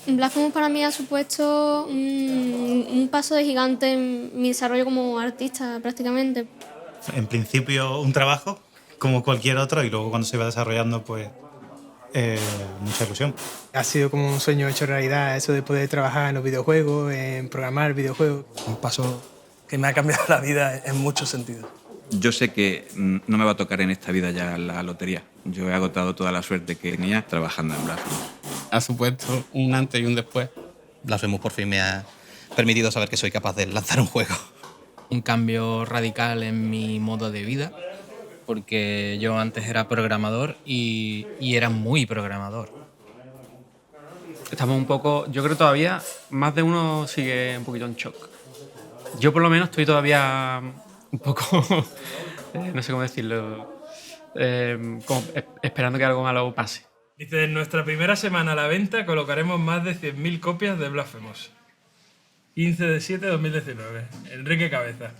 Blasphemous para mí ha supuesto un paso de gigante en mi desarrollo como artista prácticamente. En principio un trabajo como cualquier otro y luego cuando se va desarrollando pues mucha ilusión. Ha sido como un sueño hecho realidad, eso de poder trabajar en los videojuegos, en programar videojuegos. Un paso que me ha cambiado la vida en muchos sentidos. Yo sé que no me va a tocar en esta vida ya la lotería. Yo he agotado toda la suerte que tenía trabajando en Blasphemous. Ha supuesto un antes y un después. Blasphemous por fin me ha permitido saber que soy capaz de lanzar un juego. Un cambio radical en mi modo de vida, porque yo antes era programador y era muy programador. Estamos un poco, yo creo todavía, más de uno sigue un poquito en shock. Yo por lo menos estoy todavía un poco, no sé cómo decirlo, como esperando que algo malo pase. Dice, en nuestra primera semana a la venta colocaremos más de 100.000 copias de Blasphemous. 15 de 7 de 2019. Enrique Cabeza.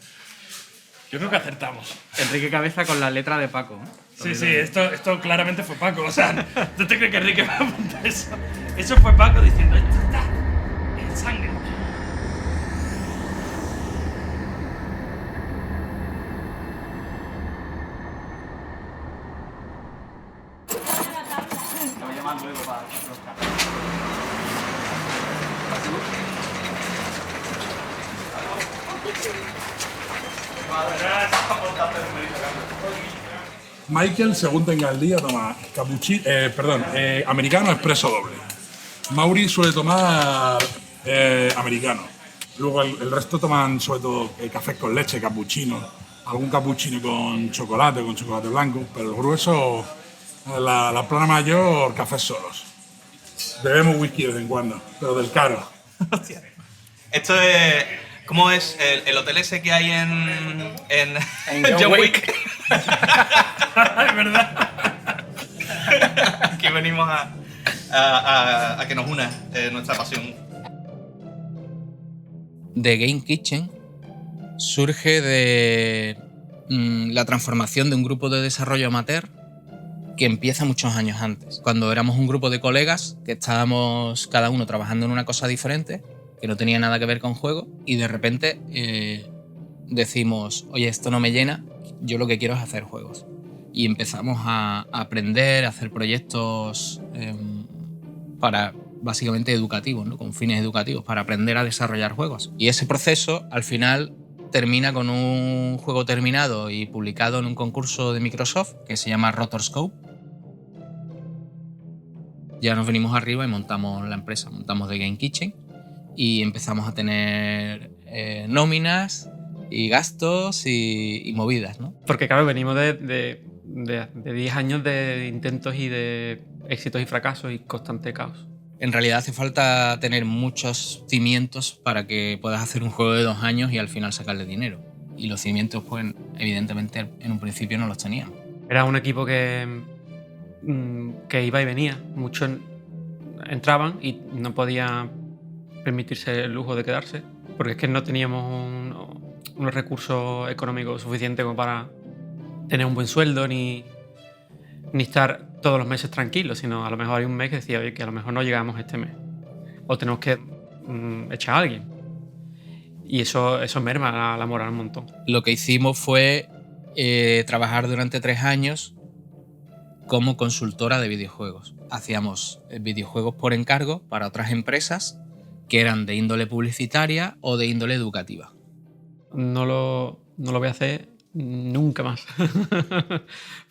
Yo creo que acertamos. Enrique Cabeza con la letra de Paco. Sí, esto claramente fue Paco. O sea, ¿tú te crees que Enrique va a apuntar eso? Eso fue Paco diciendo, esto está en sangre. Michael, según tenga el día, toma americano expreso doble. Mauri suele tomar americano. Luego el resto toman sobre todo cafés con leche, cappuccino, algún cappuccino con chocolate blanco, pero el grueso, la plana mayor, cafés solos. Bebemos whisky de vez en cuando, pero del caro. Hostia. Esto es... ¿Cómo es el hotel ese que hay en John Wick? Es verdad. Aquí venimos a que nos una nuestra pasión. The Game Kitchen surge de la transformación de un grupo de desarrollo amateur que empieza muchos años antes, cuando éramos un grupo de colegas que estábamos cada uno trabajando en una cosa diferente, que no tenía nada que ver con juego, y de repente decimos, oye, esto no me llena, yo lo que quiero es hacer juegos. Y empezamos a aprender, a hacer proyectos para básicamente educativos, ¿no? Con fines educativos, para aprender a desarrollar juegos. Y ese proceso, al final, termina con un juego terminado y publicado en un concurso de Microsoft que se llama Rotorscope. Ya nos venimos arriba y montamos la empresa, montamos The Game Kitchen y empezamos a tener nóminas y gastos y movidas, ¿no? Porque claro, venimos de 10 años de intentos y de éxitos y fracasos y constante caos. En realidad hace falta tener muchos cimientos para que puedas hacer un juego de 2 años y al final sacarle dinero. Y los cimientos, pues, evidentemente, en un principio no los teníamos. Era un equipo que iba y venía. Muchos entraban y no podían permitirse el lujo de quedarse, porque es que no teníamos unos recursos económicos suficientes como para tener un buen sueldo ni estar todos los meses tranquilos, sino a lo mejor hay un mes que decía, oye, que a lo mejor no llegamos este mes o tenemos que echar a alguien, y eso merma la moral un montón. Lo que hicimos fue trabajar durante 3 años como consultora de videojuegos. Hacíamos videojuegos por encargo para otras empresas que eran de índole publicitaria o de índole educativa. No lo voy a hacer nunca más.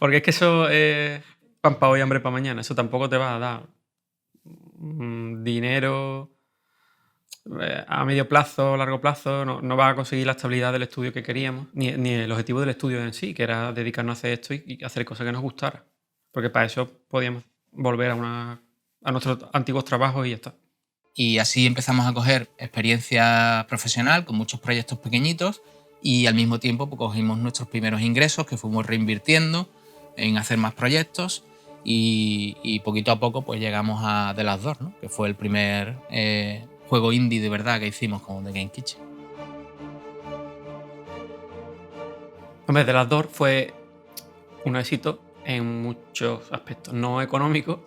Porque es que eso es pan para hoy, hambre para mañana. Eso tampoco te va a dar dinero a medio plazo o largo plazo. No vas a conseguir la estabilidad del estudio que queríamos, ni el objetivo del estudio en sí, que era dedicarnos a hacer esto y hacer cosas que nos gustara. Porque para eso podíamos volver a nuestros antiguos trabajos y ya está. Y así empezamos a coger experiencia profesional con muchos proyectos pequeñitos y al mismo tiempo pues, cogimos nuestros primeros ingresos que fuimos reinvirtiendo en hacer más proyectos y poquito a poco pues llegamos a The Last Door, ¿no? Que fue el primer juego indie de verdad que hicimos con The Game Kitchen. Hombre, The Last Door fue un éxito en muchos aspectos, no económico,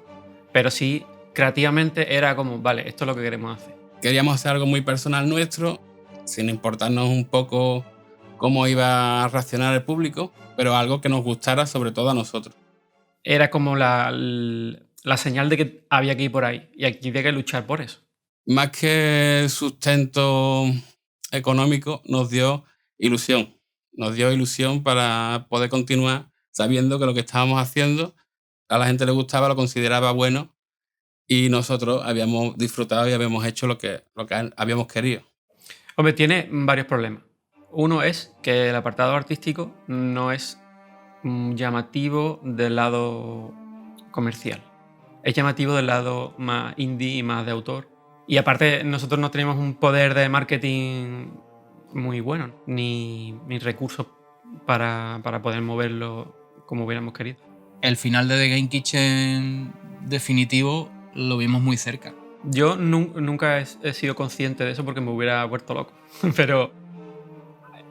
pero sí creativamente era como, vale, esto es lo que queremos hacer. Queríamos hacer algo muy personal nuestro, sin importarnos un poco cómo iba a reaccionar el público, pero algo que nos gustara sobre todo a nosotros. Era como la señal de que había que ir por ahí y aquí había que luchar por eso. Más que sustento económico, nos dio ilusión. Nos dio ilusión para poder continuar sabiendo que lo que estábamos haciendo a la gente le gustaba, lo consideraba bueno y nosotros habíamos disfrutado y habíamos hecho lo que habíamos querido. Hombre, tiene varios problemas. Uno es que el apartado artístico no es llamativo del lado comercial. Es llamativo del lado más indie y más de autor. Y aparte, nosotros no tenemos un poder de marketing muy bueno, ni recursos para poder moverlo como hubiéramos querido. El final de The Game Kitchen definitivo lo vimos muy cerca. Yo nunca he sido consciente de eso porque me hubiera vuelto loco, pero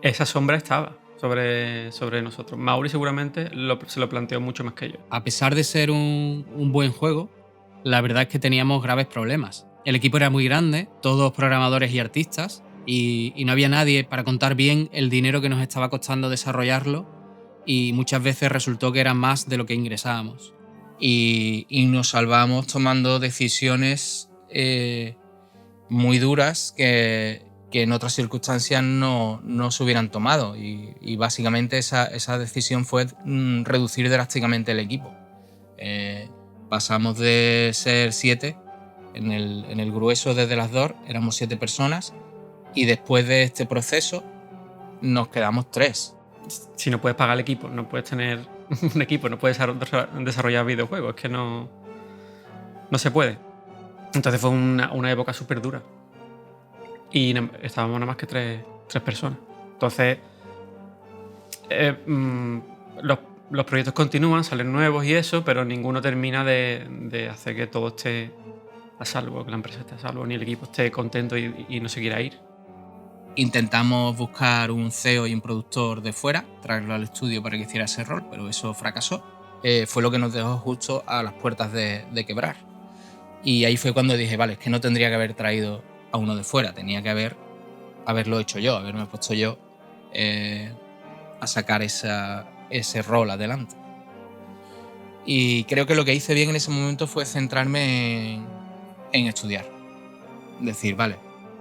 esa sombra estaba sobre nosotros. Mauri seguramente se lo planteó mucho más que yo. A pesar de ser un buen juego, la verdad es que teníamos graves problemas. El equipo era muy grande, todos programadores y artistas, y no había nadie para contar bien el dinero que nos estaba costando desarrollarlo, y muchas veces resultó que era más de lo que ingresábamos. Y nos salvamos tomando decisiones muy duras que en otras circunstancias no se hubieran tomado. Y básicamente esa decisión fue reducir drásticamente el equipo. Pasamos de ser 7, en el grueso de The Last Door éramos 7 personas, y después de este proceso nos quedamos 3. Si no puedes pagar el equipo, no puedes tener un equipo, no puedes desarrollar videojuegos, es que no se puede. Entonces fue una época súper dura. Y estábamos nada más que 3 personas. Entonces, los proyectos continúan, salen nuevos y eso, pero ninguno termina de hacer que todo esté a salvo, que la empresa esté a salvo, ni el equipo esté contento y no se quiera ir. Intentamos buscar un CEO y un productor de fuera, traerlo al estudio para que hiciera ese rol, pero eso fracasó. Fue lo que nos dejó justo a las puertas de quebrar. Y ahí fue cuando dije, vale, es que no tendría que haber traído a uno de fuera, tenía que haberlo hecho yo, haberme puesto yo a sacar ese rol adelante. Y creo que lo que hice bien en ese momento fue centrarme en estudiar. Decir, vale,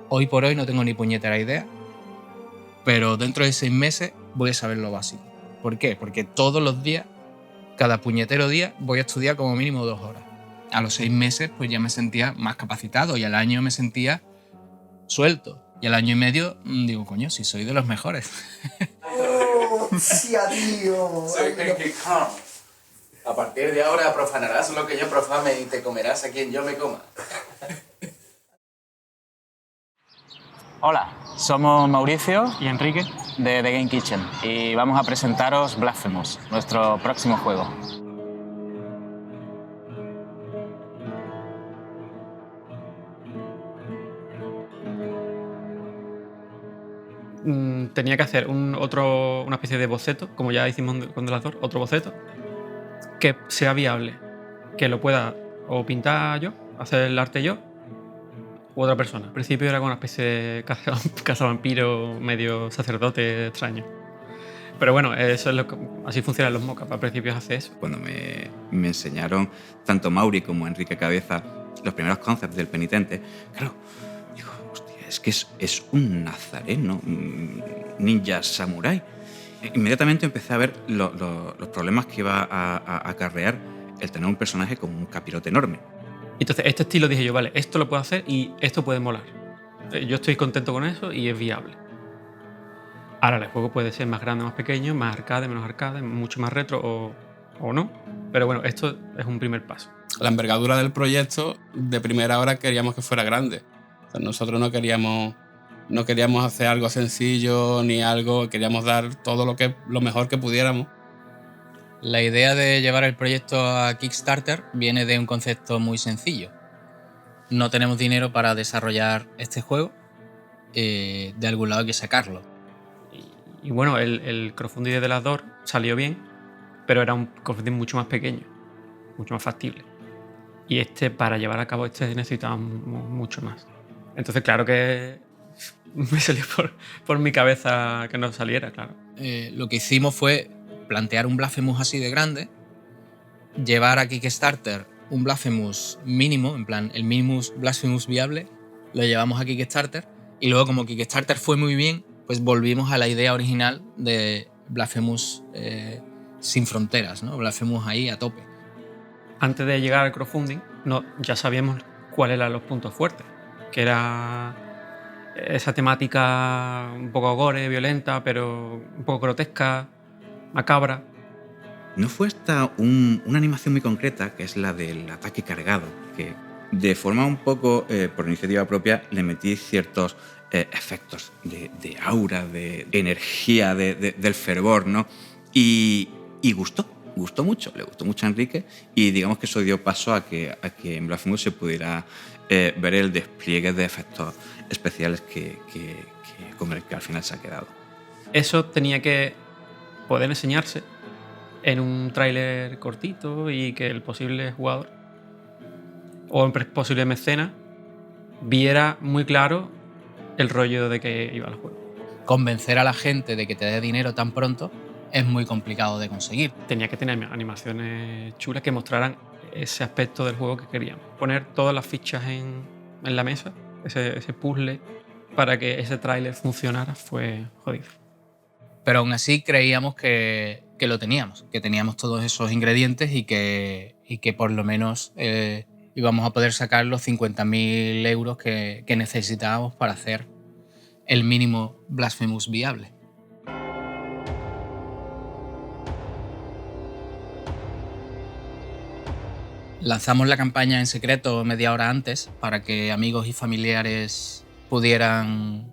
hoy por hoy no tengo ni puñetera idea, pero dentro de 6 meses voy a saber lo básico. ¿Por qué? Porque todos los días, cada puñetero día, voy a estudiar como mínimo 2 horas. A los 6 meses pues ya me sentía más capacitado y al año me sentía suelto. Y al año y medio digo, coño, si soy de los mejores. ¡Hostia, tío! Soy Henry Kong. A partir de ahora profanarás lo que yo profane y te comerás a quien yo me coma. Hola, somos Mauricio y Enrique de The Game Kitchen y vamos a presentaros Blasphemous, nuestro próximo juego. Tenía que hacer una especie de boceto, como ya hicimos con The Last Door, otro boceto, que sea viable, que lo pueda o pintar yo, hacer el arte yo, u otra persona. Al principio era como una especie de cazavampiro medio sacerdote extraño. Pero bueno, eso es así funcionan los mockups, al principio se hace eso. Cuando me enseñaron tanto Mauri como Enrique Cabeza los primeros concepts del penitente, claro, digo, hostia, es que es un nazareno, ninja samurái. Inmediatamente empecé a ver los problemas que iba a acarrear el tener un personaje con un capirote enorme. Entonces, este estilo dije yo, vale, esto lo puedo hacer y esto puede molar. Yo estoy contento con eso y es viable. Ahora, el juego puede ser más grande, más pequeño, más arcade, menos arcade, mucho más retro o no. Pero bueno, esto es un primer paso. La envergadura del proyecto, de primera hora queríamos que fuera grande. O sea, nosotros no queríamos hacer algo sencillo ni algo, queríamos dar todo lo mejor que pudiéramos. La idea de llevar el proyecto a Kickstarter viene de un concepto muy sencillo. No tenemos dinero para desarrollar este juego, de algún lado hay que sacarlo. Y bueno, el crowdfunding de The Last Door salió bien, pero era un crowdfunding mucho más pequeño, mucho más factible. Y para llevar a cabo necesitábamos mucho más. Entonces, claro que me salió por mi cabeza que no saliera, claro. Lo que hicimos fue plantear un Blasphemous así de grande, llevar a Kickstarter un Blasphemous mínimo, en plan, el mínimo Blasphemous viable, lo llevamos a Kickstarter, y luego, como Kickstarter fue muy bien, pues volvimos a la idea original de Blasphemous sin fronteras, ¿no? Blasphemous ahí a tope. Antes de llegar al crowdfunding, ya sabíamos cuáles eran los puntos fuertes, que era esa temática un poco gore, violenta, pero un poco grotesca, macabra. No fue hasta una animación muy concreta, que es la del ataque cargado, que de forma un poco, por iniciativa propia, le metí ciertos efectos de aura, de energía, del fervor, ¿no? Y gustó mucho, le gustó mucho a Enrique, y digamos que eso dio paso a que en Blasphemous se pudiera ver el despliegue de efectos especiales con el que al final se ha quedado. Eso tenía que poder enseñarse en un tráiler cortito y que el posible jugador o el posible mecenas viera muy claro el rollo de que iba el juego. Convencer a la gente de que te dé dinero tan pronto es muy complicado de conseguir. Tenía que tener animaciones chulas que mostraran ese aspecto del juego que queríamos. Poner todas las fichas en la mesa, ese puzzle, para que ese tráiler funcionara, fue jodido. Pero aún así creíamos que lo teníamos, que teníamos todos esos ingredientes y que por lo menos íbamos a poder sacar los 50.000 euros que necesitábamos para hacer el mínimo Blasphemous viable. Lanzamos la campaña en secreto media hora antes para que amigos y familiares pudieran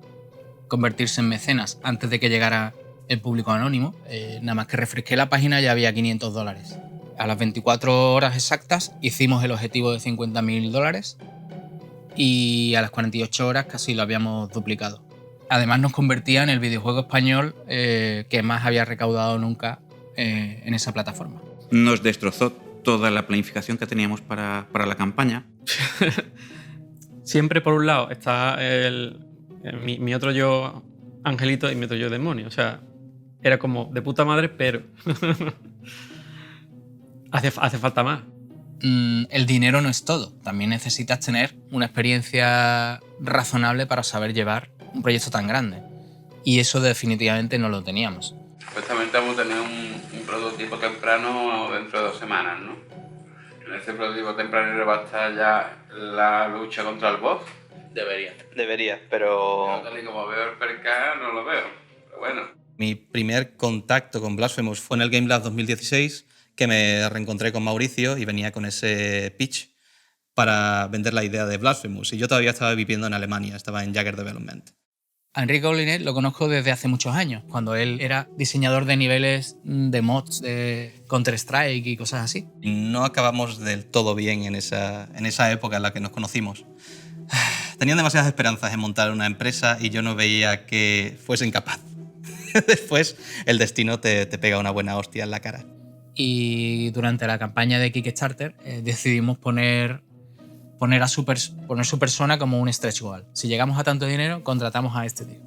convertirse en mecenas antes de que llegara el público anónimo. Nada más que refresqué la página ya había $500. A las 24 horas exactas hicimos el objetivo de $50.000 y a las 48 horas casi lo habíamos duplicado. Además nos convertía en el videojuego español que más había recaudado nunca en esa plataforma. Nos destrozó toda la planificación que teníamos para la campaña. Siempre por un lado está mi otro yo angelito y mi otro yo demonio. O sea, era como de puta madre, pero hace falta más. El dinero no es todo. También necesitas tener una experiencia razonable para saber llevar un proyecto tan grande. Y eso definitivamente no lo teníamos. Supuestamente vamos a tener un prototipo temprano dentro de 2 semanas, ¿no? En ese prototipo temprano va a estar ya la lucha contra el boss. Debería, pero... Tal y como veo el perca, no lo veo. Pero bueno. Mi primer contacto con Blasphemous fue en el Game Lab 2016, que me reencontré con Mauricio y venía con ese pitch para vender la idea de Blasphemous. Y yo todavía estaba viviendo en Alemania, estaba en Jagger Development. A Enrique Olinet lo conozco desde hace muchos años, cuando él era diseñador de niveles de mods de Counter-Strike y cosas así. No acabamos del todo bien en esa época en la que nos conocimos. Tenían demasiadas esperanzas en montar una empresa y yo no veía que fuesen capaces. Después el destino te pega una buena hostia en la cara. Y durante la campaña de Kickstarter decidimos poner su persona como un stretch goal. Si llegamos a tanto dinero, contratamos a este tío.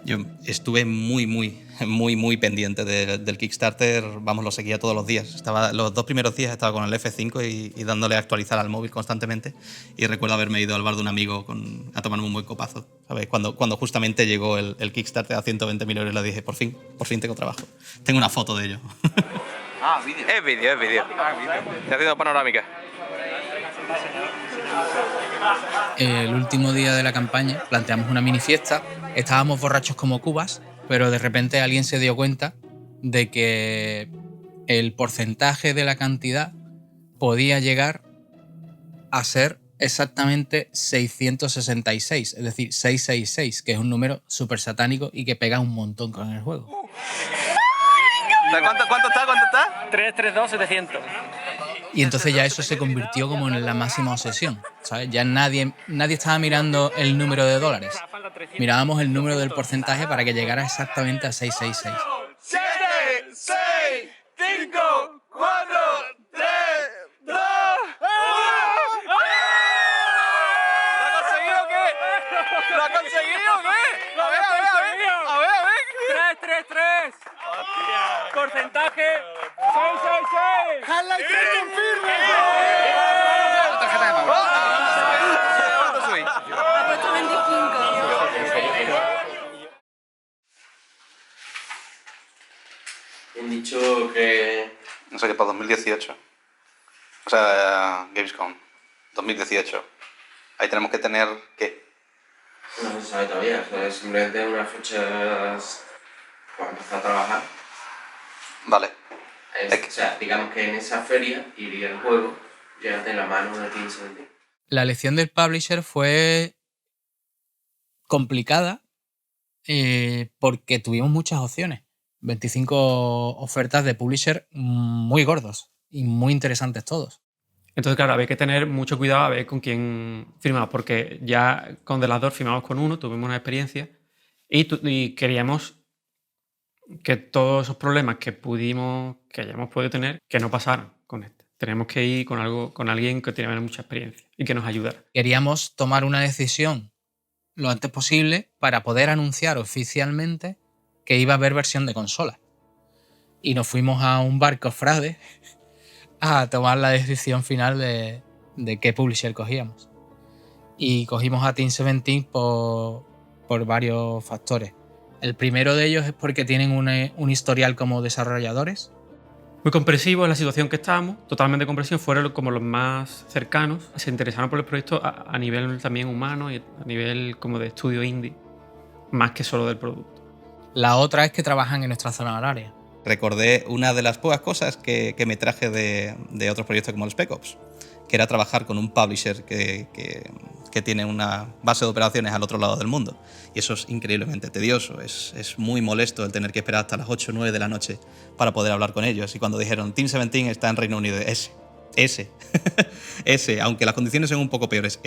Yo estuve muy pendiente del Kickstarter, vamos, lo seguía todos los días. Los 2 primeros días estaba con el F5 y dándole a actualizar al móvil constantemente. Y recuerdo haberme ido al bar de un amigo a tomarme un buen copazo, ¿sabes? Cuando justamente llegó el Kickstarter a 120.000 euros, le dije, por fin tengo trabajo. Tengo una foto de ello. Vídeo. Es vídeo. Estoy haciendo panorámica. El último día de la campaña planteamos una mini fiesta. Estábamos borrachos como cubas, pero de repente alguien se dio cuenta de que el porcentaje de la cantidad podía llegar a ser exactamente 666, es decir, 666, que es un número súper satánico y que pega un montón con el juego. ¿Cuánto está? 332, 700. Y entonces ya eso se convirtió como en la máxima obsesión, ¿sabes? Ya nadie estaba mirando el número de dólares. Mirábamos el número del porcentaje para que llegara exactamente a 666. 7, 6, 5, 4, 3, 2, 1. ¿Lo ha conseguido o qué? A ver. 3. Porcentaje 6. Half-Life 3 confirma. Tarjeta de pago. ¿Cuánto soy? Ha puesto 25. Han dicho que... No sé qué, para 2018. O sea, Gamescom 2018. Ahí tenemos que tener, ¿qué? No se sabe todavía, o sea, es simplemente unas fechas para empezar a trabajar. Vale. O sea, digamos que en esa feria iría el juego ya de la mano de Team 17. La elección del publisher fue complicada porque tuvimos muchas opciones. 25 ofertas de publisher muy gordos y muy interesantes todos. Entonces, claro, había que tener mucho cuidado a ver con quién firmamos, porque ya con The Last Door firmamos con uno, tuvimos una experiencia y queríamos que todos esos problemas que hayamos podido tener, que no pasaran con este. Tenemos que ir con alguien que tiene mucha experiencia y que nos ayudara. Queríamos tomar una decisión lo antes posible para poder anunciar oficialmente que iba a haber versión de consola. Y nos fuimos a un bar cofrade a tomar la decisión final de qué publisher cogíamos. Y cogimos a Team 17 por varios factores. El primero de ellos es porque tienen un historial como desarrolladores. Muy comprensivo en la situación que estábamos, totalmente comprensivo, fueron como los más cercanos, se interesaron por el proyecto a nivel también humano y a nivel como de estudio indie, más que solo del producto. La otra es que trabajan en nuestra zona horaria. Recordé una de las pocas cosas que me traje de otros proyectos como el Spec Ops, que era trabajar con un publisher que tiene una base de operaciones al otro lado del mundo. Y eso es increíblemente tedioso, es muy molesto el tener que esperar hasta las 8 o 9 de la noche para poder hablar con ellos. Y cuando dijeron Team 17 está en Reino Unido, ese, aunque las condiciones son un poco peores,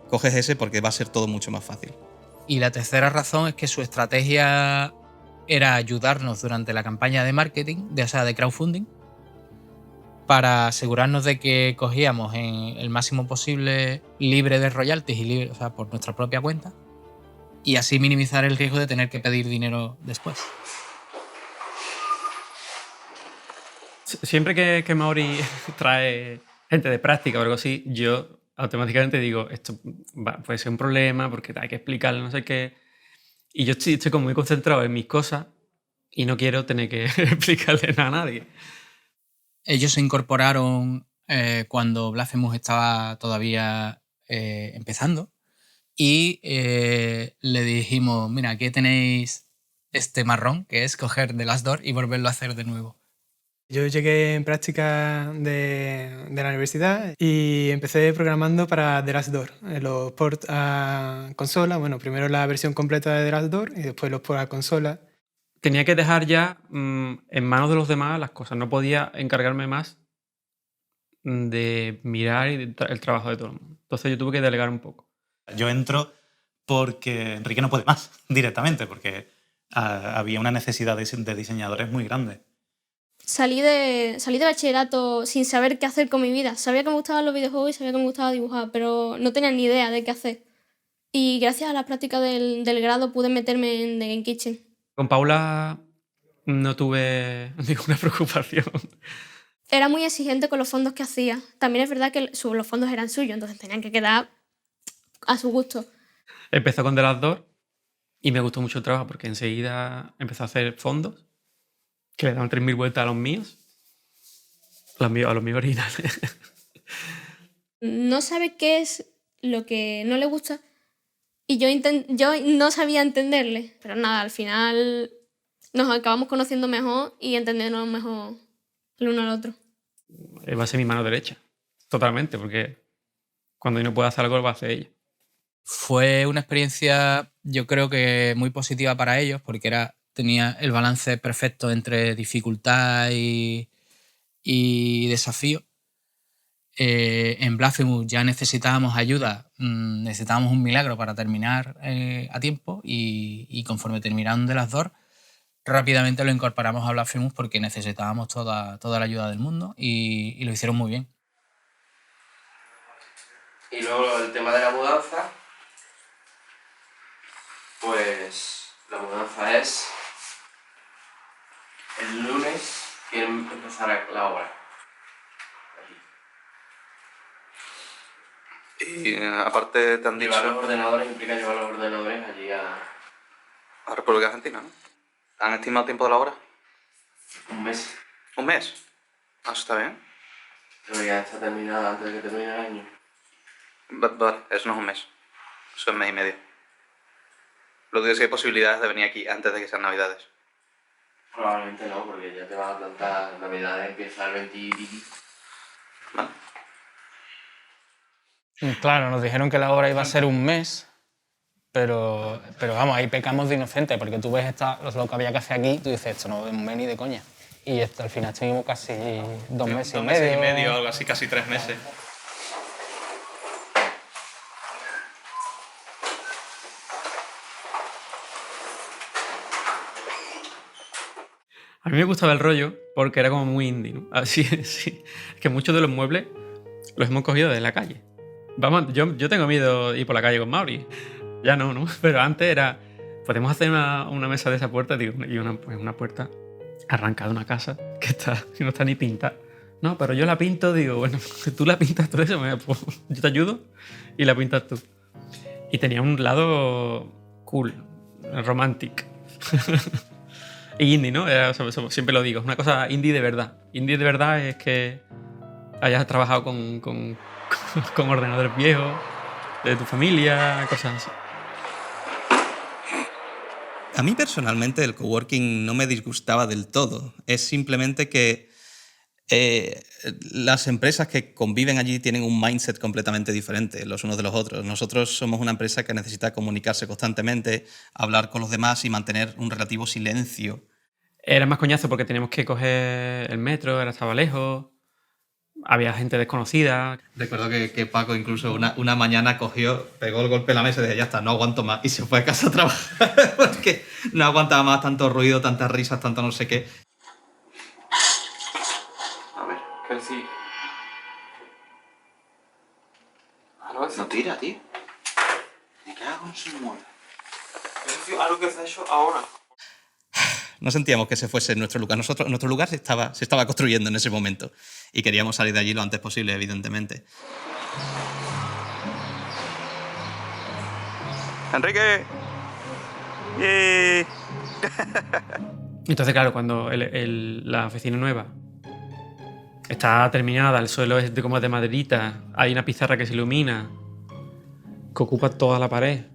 coges ese porque va a ser todo mucho más fácil. Y la tercera razón es que su estrategia era ayudarnos durante la campaña de marketing, de crowdfunding, para asegurarnos de que cogíamos en el máximo posible libre de royalties y libre, por nuestra propia cuenta, y así minimizar el riesgo de tener que pedir dinero después. Siempre que Mauri trae gente de práctica o algo así, yo automáticamente digo, esto puede ser un problema porque hay que explicarle no sé qué. Y yo estoy como muy concentrado en mis cosas y no quiero tener que explicarle nada a nadie. Ellos se incorporaron cuando Blasphemous estaba todavía empezando y le dijimos, mira, aquí tenéis este marrón, que es coger The Last Door y volverlo a hacer de nuevo. Yo llegué en práctica de la universidad y empecé programando para The Last Door, los ports a consola. Bueno, primero la versión completa de The Last Door y después los ports a consola. Tenía que dejar ya en manos de los demás las cosas. No podía encargarme más de mirar el trabajo de todo el mundo. Entonces yo tuve que delegar un poco. Yo entro porque Enrique no puede más directamente, porque había una necesidad de diseñadores muy grande. Salí de bachillerato sin saber qué hacer con mi vida. Sabía que me gustaban los videojuegos y sabía que me gustaba dibujar, pero no tenía ni idea de qué hacer. Y gracias a la práctica del grado pude meterme en The Game Kitchen. Con Paula no tuve ninguna preocupación. Era muy exigente con los fondos que hacía. También es verdad que los fondos eran suyos, entonces tenían que quedar a su gusto. Empezó con The Last Door y me gustó mucho el trabajo porque enseguida empezó a hacer fondos que le daban 3.000 vueltas a los míos originales. No sabe qué es lo que no le gusta y yo no sabía entenderle, pero nada, al final nos acabamos conociendo mejor y entendiéndonos mejor el uno al otro. Va a ser mi mano derecha, totalmente, porque cuando yo no puedo hacer algo lo va a hacer ella. Fue una experiencia, yo creo que muy positiva para ellos, porque tenía el balance perfecto entre dificultad y desafío. En Blasphemous ya necesitábamos ayuda, necesitábamos un milagro para terminar a tiempo y conforme terminaron The Last Door, rápidamente lo incorporamos a Blasphemous porque necesitábamos toda la ayuda del mundo y lo hicieron muy bien. Y luego el tema de la mudanza. Pues la mudanza es... El lunes quieren empezar la obra. Y aparte te han dicho... Llevar los ordenadores implica llevar los ordenadores allí a República Argentina, ¿no? ¿Han estimado tiempo de la obra? un mes. ¿Un mes? Ah, eso está bien. Debería estar terminada antes de que termine el año. Vale, eso no es un mes. Eso es mes y medio. Lo que digo es que hay posibilidades de venir aquí antes de que sean Navidades. Probablemente no, porque ya te vas a plantar. Navidades empieza el 20. Vale. Claro, nos dijeron que la obra iba a ser un mes, pero vamos, ahí pecamos de inocente, porque tú ves lo que había que hacer aquí y tú dices, esto no es un mes ni de coña. Y al final estuvimos casi 2 meses y medio. 2 meses y medio, algo así, casi 3 meses. A mí me gustaba el rollo porque era como muy indie, ¿no? Así, sí. Es que muchos de los muebles los hemos cogido de la calle. Vamos, yo tengo miedo de ir por la calle con Mauri. Ya no, ¿no? Pero antes era... Podemos hacer una mesa de esa puerta, digo, y una puerta arrancada de una casa que no está ni pintada. No, pero yo la pinto, digo, bueno, tú la pintas todo eso, pues, yo te ayudo y la pintas tú. Y tenía un lado cool, romantic. Y indie, ¿no? Siempre lo digo, es una cosa indie de verdad. Indie de verdad es que hayas trabajado con ordenadores viejos, de tu familia, cosas así. A mí personalmente el coworking no me disgustaba del todo. Es simplemente que las empresas que conviven allí tienen un mindset completamente diferente los unos de los otros. Nosotros somos una empresa que necesita comunicarse constantemente, hablar con los demás y mantener un relativo silencio. Era más coñazo porque teníamos que coger el metro, estaba lejos, había gente desconocida. Recuerdo que Paco incluso una mañana pegó el golpe en la mesa y dijo, ya está, no aguanto más. Y se fue a casa a trabajar porque no aguantaba más tanto ruido, tantas risas, tanto no sé qué. A ver, que sí. No tira, tío. Me cago en su muerte. Algo que se ha hecho ahora. No sentíamos que se fuese nuestro lugar. Nuestro lugar se estaba construyendo en ese momento y queríamos salir de allí lo antes posible, evidentemente. ¡Enrique! Entonces, claro, cuando la oficina nueva está terminada, el suelo es como de maderita, hay una pizarra que se ilumina, que ocupa toda la pared,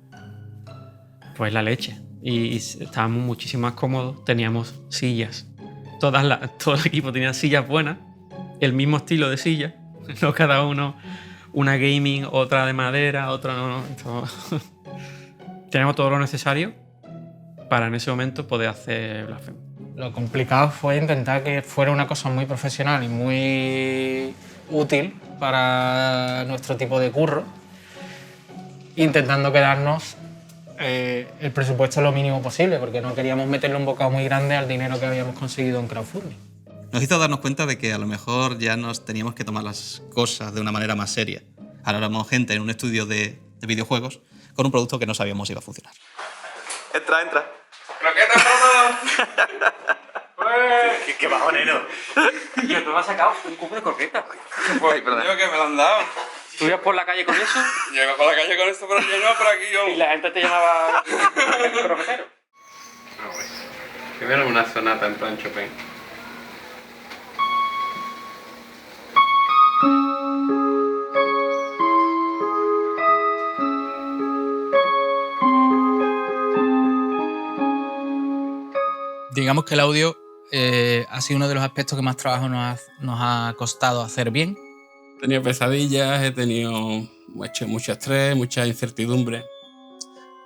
pues la leche. Y estábamos muchísimo más cómodos, teníamos sillas. Todo el equipo tenía sillas buenas, el mismo estilo de silla, no cada uno, una gaming, otra de madera, otra no. Teníamos todo lo necesario para en ese momento poder hacer Blasphemous. Lo complicado fue intentar que fuera una cosa muy profesional y muy útil para nuestro tipo de curro, intentando quedarnos el presupuesto lo mínimo posible, porque no queríamos meterle un bocado muy grande al dinero que habíamos conseguido en crowdfunding. Nos hizo darnos cuenta de que a lo mejor ya nos teníamos que tomar las cosas de una manera más seria. Ahora éramos gente en un estudio de videojuegos con un producto que no sabíamos si iba a funcionar. Entra. ¡Croqueta, ¡Qué bajonero! Yo te me has sacado un cubo de croquetas. Ay, perdón. Yo que me lo han dado. ¿Tú ibas por la calle con eso? Yo iba por la calle con esto, pero yo no, por aquí yo. Y la gente te llamaba croquetero. Primero una sonata en plan Chopin. Digamos que el audio ha sido uno de los aspectos que más trabajo nos ha costado hacer bien. He tenido pesadillas, he tenido mucho estrés, mucha incertidumbre.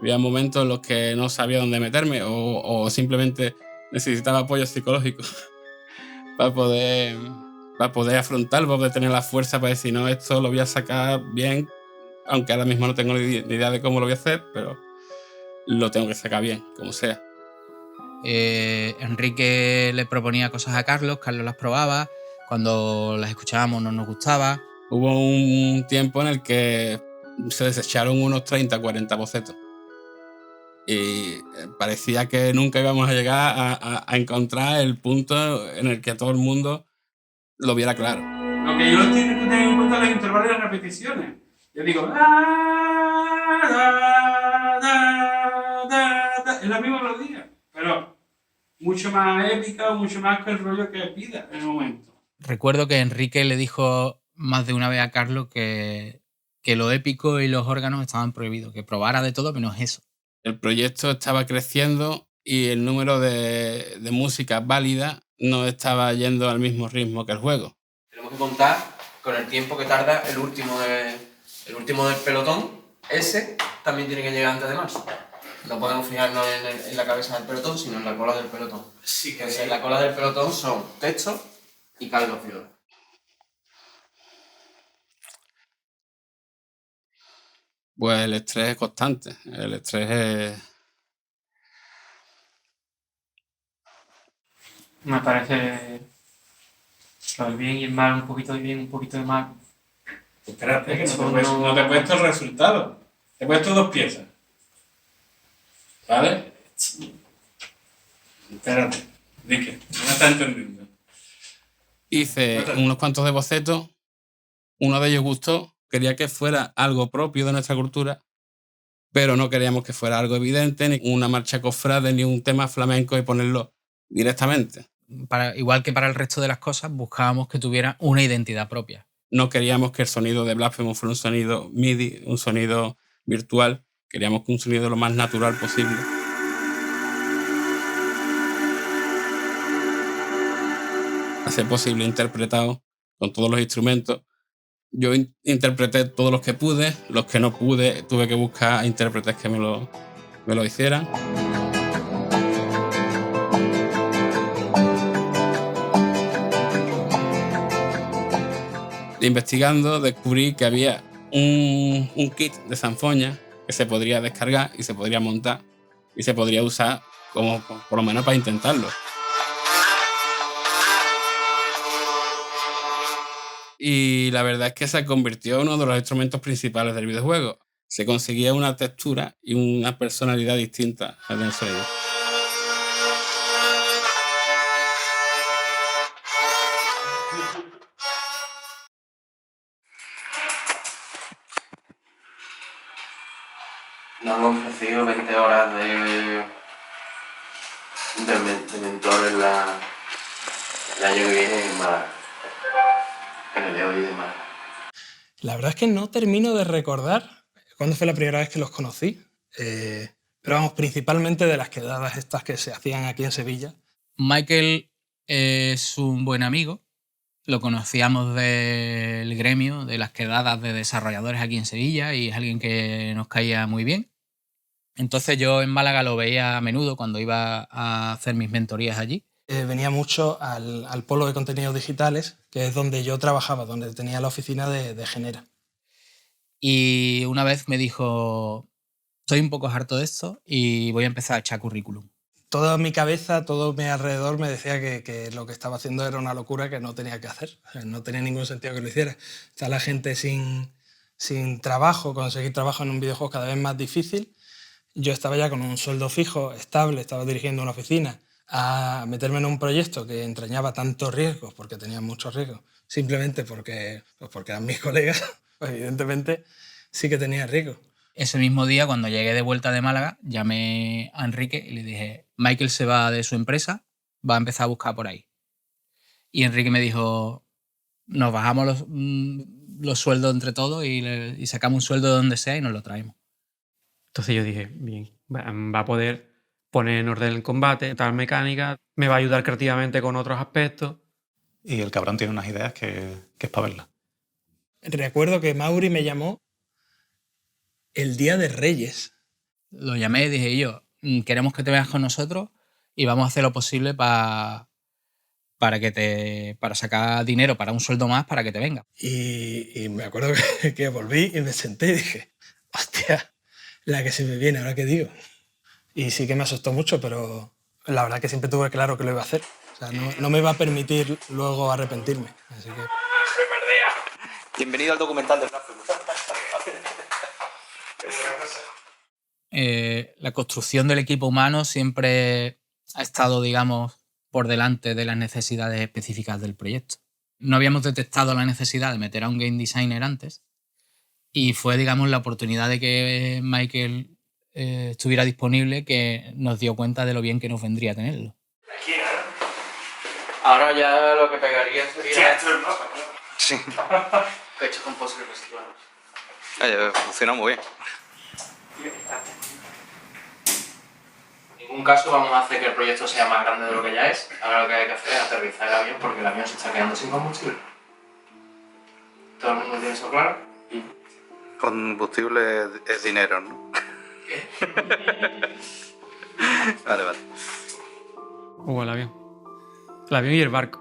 Había momentos en los que no sabía dónde meterme o simplemente necesitaba apoyo psicológico para poder afrontarlo, para poder tener la fuerza para decir, no, esto lo voy a sacar bien, aunque ahora mismo no tengo ni idea de cómo lo voy a hacer, pero lo tengo que sacar bien, como sea. Enrique le proponía cosas a Carlos las probaba, cuando las escuchábamos no nos gustaba. Hubo un tiempo en el que se desecharon unos 30, 40 bocetos. Y parecía que nunca íbamos a llegar a encontrar el punto en el que todo el mundo lo viera claro. Lo que yo tengo que tener en cuenta es los intervalos de las repeticiones. Yo digo, es la misma melodía, pero mucho más épica, mucho más que el rollo que pida en el momento. Recuerdo que Enrique le dijo más de una vez a Carlos que lo épico y los órganos estaban prohibidos, que probara de todo menos eso. El proyecto estaba creciendo y el número de músicas válidas no estaba yendo al mismo ritmo que el juego. Tenemos que contar con el tiempo que tarda el último del pelotón. Ese también tiene que llegar antes de marzo. No podemos fijarnos en la cabeza del pelotón, sino en la cola del pelotón. Sí, que en la cola del pelotón son Texto y Carlos Fiora. Pues el estrés es constante. El estrés es... Me parece lo del bien y el mal, un poquito de bien, un poquito de mal. Espérate, que no te he puesto el resultado. Te he puesto 2 piezas. ¿Vale? Espérate, dije, no me estás entendiendo. Hice unos cuantos de bocetos, uno de ellos gustó, quería que fuera algo propio de nuestra cultura, pero no queríamos que fuera algo evidente, ni una marcha cofrade, ni un tema flamenco y ponerlo directamente. Igual que para el resto de las cosas, buscábamos que tuviera una identidad propia. No queríamos que el sonido de Blasphemous fuera un sonido MIDI, un sonido virtual. Queríamos que un sonido lo más natural posible. Hacer posible interpretado con todos los instrumentos. Yo interpreté todos los que pude, los que no pude tuve que buscar intérpretes que me lo hicieran. Investigando descubrí que había un kit de zanfoña que se podría descargar y se podría montar y se podría usar como por lo menos para intentarlo. Y la verdad es que se convirtió en uno de los instrumentos principales del videojuego. Se conseguía una textura y una personalidad distinta al sonido. Nos han ofrecido 20 horas de mentor el año que viene en Málaga. En el EOI de Málaga. La verdad es que no termino de recordar cuándo fue la primera vez que los conocí. Pero vamos, principalmente de las quedadas estas que se hacían aquí en Sevilla. Michael es un buen amigo. Lo conocíamos del gremio, de las quedadas de desarrolladores aquí en Sevilla, y es alguien que nos caía muy bien. Entonces yo en Málaga lo veía a menudo cuando iba a hacer mis mentorías allí. Venía mucho al polo de contenidos digitales, que es donde yo trabajaba, donde tenía la oficina de Genera. Y una vez me dijo, estoy un poco harto de esto y voy a empezar a echar currículum. Toda mi cabeza, todo mi alrededor me decía que lo que estaba haciendo era una locura que no tenía que hacer. O sea, no tenía ningún sentido que lo hiciera. Está la gente sin trabajo, conseguir trabajo en un videojuego cada vez más difícil. Yo estaba ya con un sueldo fijo, estable, estaba dirigiendo una oficina. A meterme en un proyecto que entrañaba tantos riesgos, porque tenía muchos riesgos, simplemente porque eran mis colegas, pues evidentemente sí que tenía riesgos. Ese mismo día, cuando llegué de vuelta de Málaga, llamé a Enrique y le dije, Michael se va de su empresa, va a empezar a buscar por ahí. Y Enrique me dijo, nos bajamos los sueldos entre todos y sacamos un sueldo de donde sea y nos lo traemos. Entonces yo dije, bien, va a poder poner en orden el combate, tal mecánica, me va a ayudar creativamente con otros aspectos. Y el cabrón tiene unas ideas que es para verlas. Recuerdo que Mauri me llamó el día de Reyes. Lo llamé y dije yo, queremos que te veas con nosotros y vamos a hacer lo posible para sacar dinero para un sueldo más para que te venga. Y me acuerdo que volví y me senté y dije, hostia, la que se me viene, ¿ahora qué digo? Y sí que me asustó mucho, pero la verdad que siempre tuve claro que lo iba a hacer. O sea, no me va a permitir luego arrepentirme. Así que... Bienvenido al documental de Blasphemous. la construcción del equipo humano siempre ha estado, digamos, por delante de las necesidades específicas del proyecto. No habíamos detectado la necesidad de meter a un game designer antes y fue, digamos, la oportunidad de que Michael estuviera disponible que nos dio cuenta de lo bien que nos vendría tenerlo. Ahora ya lo que pegaría sería... Sí. Pecho con poses residuales. Oye, funciona muy bien. En ningún caso vamos a hacer que el proyecto sea más grande de lo que ya es. Ahora lo que hay que hacer es aterrizar el avión porque el avión se está quedando sin combustible. ¿Todo el mundo tiene eso claro? Combustible es dinero, ¿no? Vale, vale. El avión. El avión y el barco.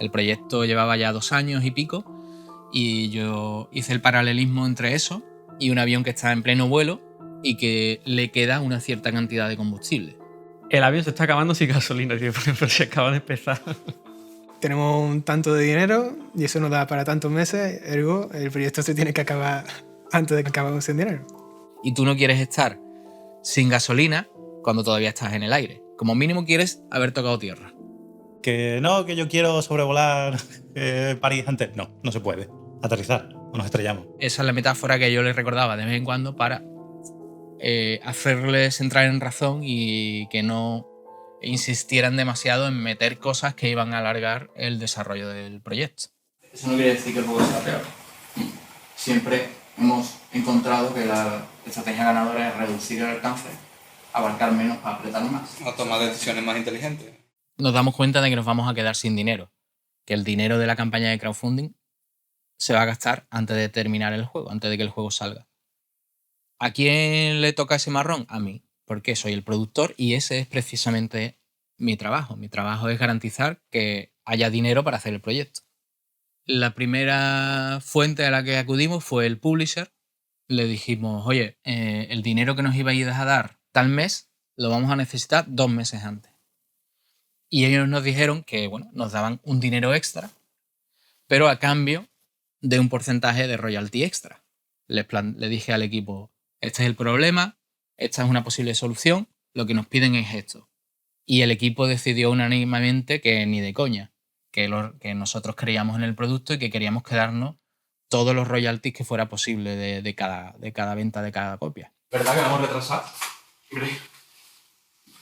El proyecto llevaba ya 2 años y pico y yo hice el paralelismo entre eso y un avión que está en pleno vuelo y que le queda una cierta cantidad de combustible. El avión se está acabando sin gasolina, tío, pero se acaba de empezar. Tenemos un tanto de dinero y eso nos da para tantos meses, ergo el proyecto se tiene que acabar antes de que acabemos sin dinero. Y tú no quieres estar sin gasolina cuando todavía estás en el aire. Como mínimo quieres haber tocado tierra. Que no, que yo quiero sobrevolar París antes. No, no se puede. Aterrizar o nos estrellamos. Esa es la metáfora que yo les recordaba de vez en cuando para hacerles entrar en razón y que no insistieran demasiado en meter cosas que iban a alargar el desarrollo del proyecto. Eso no quiere decir que el juego sea peor. Siempre hemos encontrado que la estrategia ganadora es reducir el alcance, abarcar menos para apretar más. O tomar decisiones más inteligentes. Nos damos cuenta de que nos vamos a quedar sin dinero, que el dinero de la campaña de crowdfunding se va a gastar antes de terminar el juego, antes de que el juego salga. ¿A quién le toca ese marrón? A mí, porque soy el productor y ese es precisamente mi trabajo. Mi trabajo es garantizar que haya dinero para hacer el proyecto. La primera fuente a la que acudimos fue el publisher. Le dijimos, oye, el dinero que nos ibais a dar tal mes lo vamos a necesitar 2 meses antes. Y ellos nos dijeron que, bueno, nos daban un dinero extra, pero a cambio de un porcentaje de royalty extra. Le dije al equipo, este es el problema, esta es una posible solución, lo que nos piden es esto. Y el equipo decidió unánimemente que ni de coña, que nosotros creíamos en el producto y que queríamos quedarnos todos los royalties que fuera posible de cada venta de cada copia. ¿Verdad que vamos retrasados? Hombre,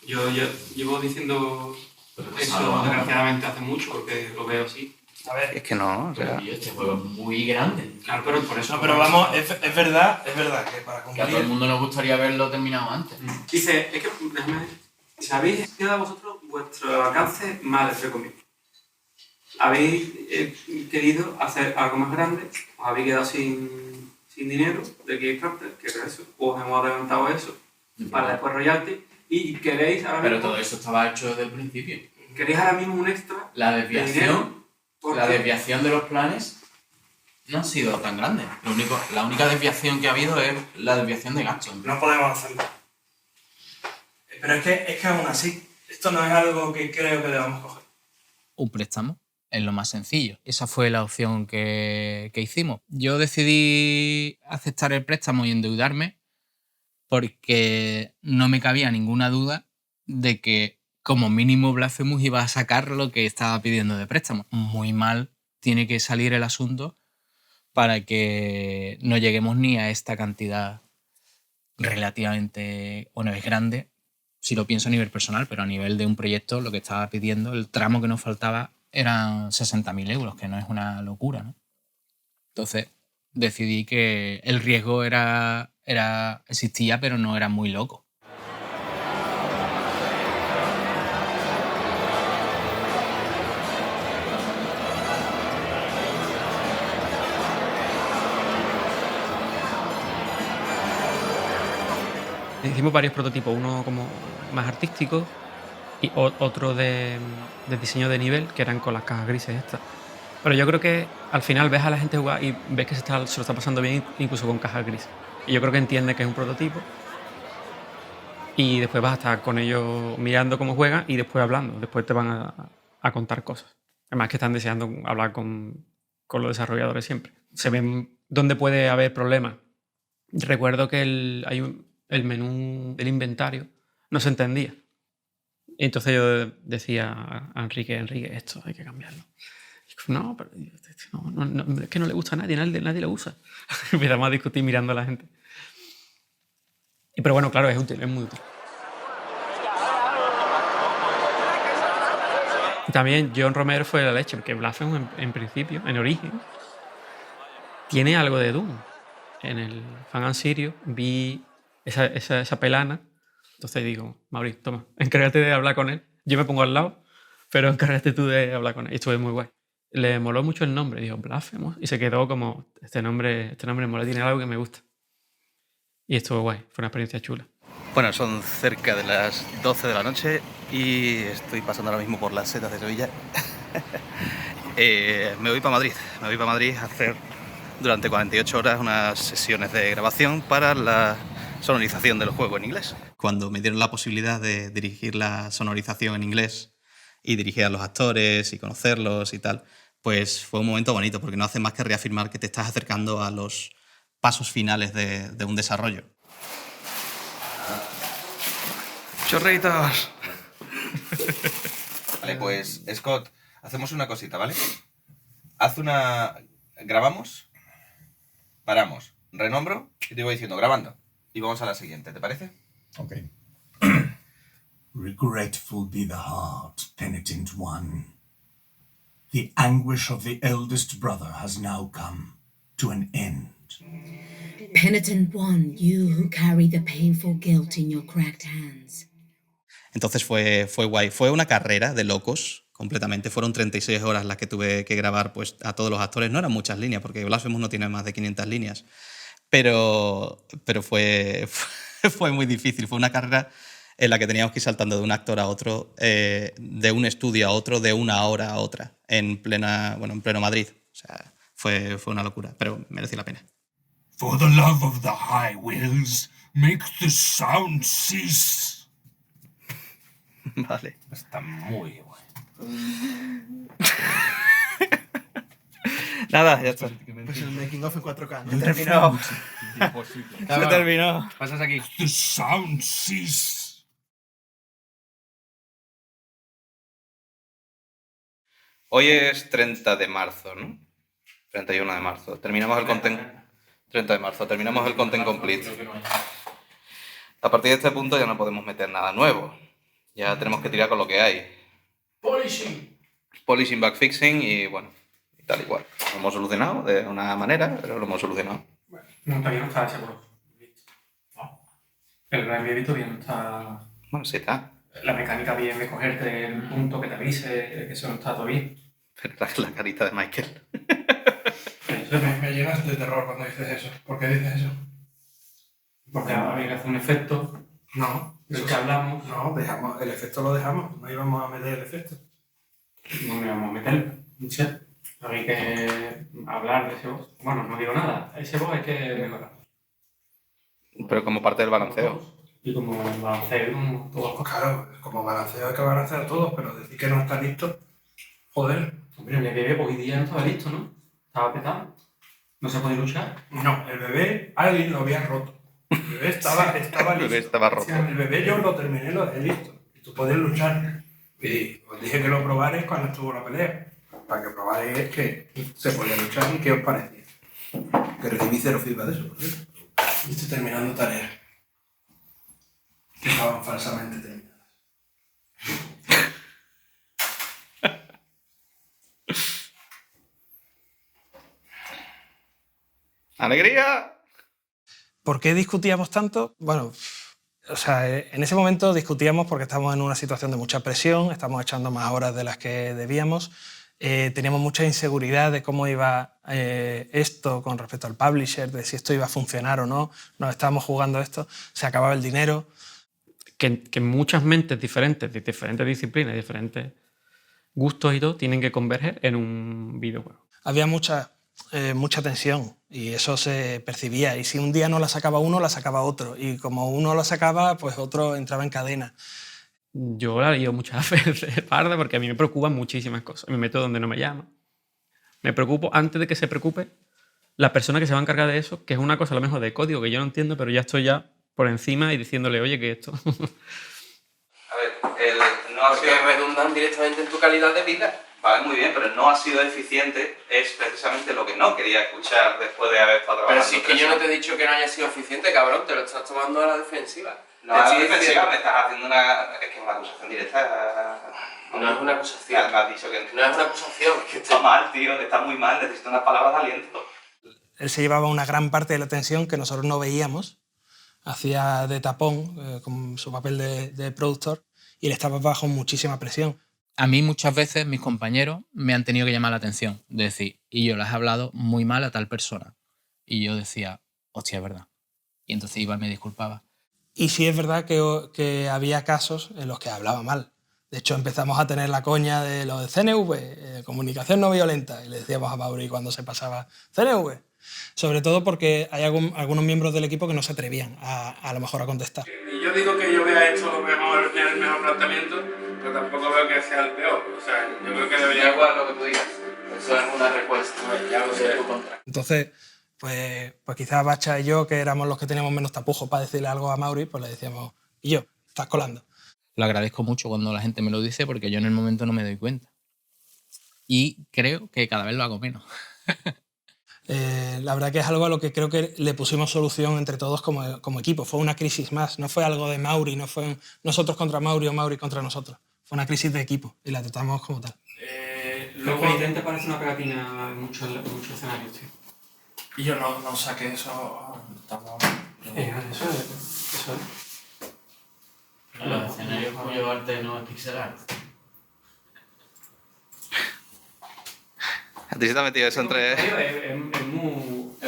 yo llevo diciendo eso desgraciadamente hace mucho porque lo veo así. A ver, es que no, o sea... Este juego es muy grande. Claro, pero por eso... No, pero vamos, es verdad que para cumplir... Que a todo el mundo nos gustaría verlo terminado antes. Dice, es que, déjame, si habéis quedado vosotros vuestro alcance mal, entre comillas. Habéis querido hacer algo más grande, os habéis quedado sin dinero de Kickstarter, que es eso, os hemos adelantado eso, para después royalty, y queréis ahora Pero mismo... todo eso estaba hecho desde el principio. Queréis ahora mismo un extra La de dinero. desviación de los planes no ha sido tan grande. La única desviación que ha habido es la desviación de gastos. No podemos hacerlo. Pero es que aún así, esto no es algo que creo que debamos coger. Un préstamo es lo más sencillo. Esa fue la opción que hicimos. Yo decidí aceptar el préstamo y endeudarme porque no me cabía ninguna duda de que como mínimo Blasphemous iba a sacar lo que estaba pidiendo de préstamo. Muy mal tiene que salir el asunto para que no lleguemos ni a esta cantidad relativamente, bueno, es grande, si lo pienso a nivel personal, pero a nivel de un proyecto lo que estaba pidiendo, el tramo que nos faltaba eran 60.000 euros, que no es una locura, ¿no? Entonces decidí que el riesgo existía, pero no era muy loco. Hicimos varios prototipos, uno como más artístico y otro de diseño de nivel, que eran con las cajas grises estas. Pero yo creo que al final ves a la gente jugar y ves que se lo está pasando bien incluso con cajas grises. Y yo creo que entiende que es un prototipo y después vas a estar con ellos mirando cómo juegan y después hablando. Después te van a contar cosas. Además que están deseando hablar con los desarrolladores siempre. Se ven dónde puede haber problemas. Recuerdo que el menú del inventario no se entendía. Y entonces yo decía a Enrique, esto hay que cambiarlo. Y no, pero es que no le gusta a nadie lo usa. Empezamos a discutir mirando a la gente. Pero bueno, claro, es útil, es muy útil. También John Romero fue la leche, porque Blasphemous en principio, en origen, tiene algo de Doom. En el Fan and Sirio vi esa pelana. Entonces digo, Mauri, toma, encárgate de hablar con él. Yo me pongo al lado, pero encárgate tú de hablar con él. Y esto es muy guay. Le moló mucho el nombre, dijo Blasphemous, y se quedó como, este nombre mola, tiene algo que me gusta. Y estuvo guay, fue una experiencia chula. Bueno, son cerca de las 12 de la noche y estoy pasando ahora mismo por las setas de Sevilla. Me voy para Madrid a hacer durante 48 horas unas sesiones de grabación para la sonorización del juego en inglés. Cuando me dieron la posibilidad de dirigir la sonorización en inglés y dirigir a los actores y conocerlos y tal, pues fue un momento bonito porque no hace más que reafirmar que te estás acercando a los pasos finales de un desarrollo. ¡Chorritos! Vale, pues, Scott, hacemos una cosita, ¿vale? Grabamos, paramos, renombro y te voy diciendo grabando. Y vamos a la siguiente, ¿te parece? Ok. Regretful be the heart, penitent one. The anguish of the eldest brother has now come to an end. Penitent one, you who carry the painful guilt in your cracked hands. Entonces fue guay. Fue una carrera de locos, completamente. Fueron 36 horas las que tuve que grabar pues, a todos los actores. No eran muchas líneas, porque Blasphemous no tiene más de 500 líneas. Pero fue muy difícil. Fue una carrera en la que teníamos que ir saltando de un actor a otro, de un estudio a otro, de una hora a otra, en pleno Madrid. O sea, fue una locura, pero mereció la pena. For the love of the high wills, make the sound cease. Vale. Está muy guay. Nada, ya está. Pues el making of en 4K, ¿no? Terminó. Se terminó. Pasas aquí. The sound cease. Hoy es 30 de marzo, ¿no? 31 de marzo. Terminamos el content... 30 de marzo. Terminamos el content complete. A partir de este punto ya no podemos meter nada nuevo. Ya tenemos que tirar con lo que hay. Polishing, backfixing y bueno, y tal y cual. Lo hemos solucionado de una manera, pero lo hemos solucionado. No, todavía no está seguro. El Rainbow bien está... Bueno, sí está. La mecánica bien de cogerte el punto que te avise, que eso no está todo bien. Pero la carita de Michael. Me llenas de terror cuando dices eso. ¿Por qué dices eso? Porque había que hacer un efecto. No. Del que hablamos. No, el efecto lo dejamos. No íbamos a meter el efecto. No me íbamos a meterlo. No sé. Había que hablar de ese boss. Bueno, no digo nada. Ese boss hay que mejorar. Pero como parte del balanceo. Y como balanceo, todo. Claro, como balanceo hay que balancear todos, pero decir que no está listo, joder. Hombre, el bebé hoy día no estaba listo, ¿no? Estaba petado. ¿No se podía luchar? No, el bebé, alguien lo había roto. El bebé estaba listo. El bebé estaba roto. El bebé yo lo terminé, lo dejé listo. Y tú podías luchar. Y os dije que lo probarais cuando estuvo la pelea. Para que probáis que se podía luchar y qué os parecía. Que recibí 0 feedback de eso, por cierto. Y estoy terminando tareas. Que estaban falsamente terminadas. ¡Alegría! ¿Por qué discutíamos tanto? Bueno, o sea, en ese momento discutíamos porque estábamos en una situación de mucha presión, estamos echando más horas de las que debíamos, teníamos mucha inseguridad de cómo iba esto con respecto al publisher, de si esto iba a funcionar o no, nos estábamos jugando esto, se acababa el dinero. Que muchas mentes diferentes, de diferentes disciplinas, diferentes gustos y todo, tienen que converger en un videojuego. Había mucha tensión y eso se percibía. Y si un día no la sacaba uno, la sacaba otro. Y como uno la sacaba, pues otro entraba en cadena. Yo la lío muchas veces, parda, porque a mí me preocupan muchísimas cosas. Me meto donde no me llaman. Me preocupo antes de que se preocupe la persona que se va a encargar de eso, que es una cosa a lo mejor de código que yo no entiendo, pero ya estoy por encima y diciéndole, oye, que esto... A ver, no ha sido... redundan directamente en tu calidad de vida. Vale, muy bien, pero no ha sido eficiente, es precisamente lo que no quería escuchar después de haber estado trabajando. Pero si es que yo no te he dicho que no haya sido eficiente, cabrón, te lo estás tomando a la defensiva. No, a la defensiva me estás haciendo una... Es que es una acusación directa. No es una acusación. Me has dicho que no es una acusación. Que está mal, tío, que está muy mal, necesito unas palabras de aliento. Él se llevaba una gran parte de la tensión que nosotros no veíamos, hacía de tapón con su papel de productor y él estaba bajo muchísima presión. A mí muchas veces mis compañeros me han tenido que llamar la atención, de decir, y yo les he hablado muy mal a tal persona. Y yo decía, hostia, es verdad. Y entonces iba y me disculpaba. Y sí es verdad que había casos en los que hablaba mal. De hecho, empezamos a tener la coña de lo de CNV, comunicación no violenta, y le decíamos a Mauri cuando se pasaba CNV. Sobre todo porque hay algunos miembros del equipo que no se atrevían a lo mejor a contestar. Y yo digo que yo vea esto el mejor planteamiento, pero tampoco veo que sea el peor. O sea, yo creo que debería... igual lo que tú digas. Eso es una respuesta. Ya lo sé tu contra. Entonces, pues quizás Bacha y yo, que éramos los que teníamos menos tapujos para decirle algo a Mauri, pues le decíamos, y yo, estás colando. Lo agradezco mucho cuando la gente me lo dice porque yo en el momento no me doy cuenta. Y creo que cada vez lo hago menos. La verdad que es algo a lo que creo que le pusimos solución entre todos como equipo. Fue una crisis más, no fue algo de Mauri, no fue nosotros contra Mauri o Mauri contra nosotros. Fue una crisis de equipo y la tratamos como tal. Lo penitente parece una pegatina en muchos escenarios, tío. Y yo no saqué eso... Eso es. Los escenarios cuyo arte no es pixel art. ¿A ti se te ha metido eso entre...? Es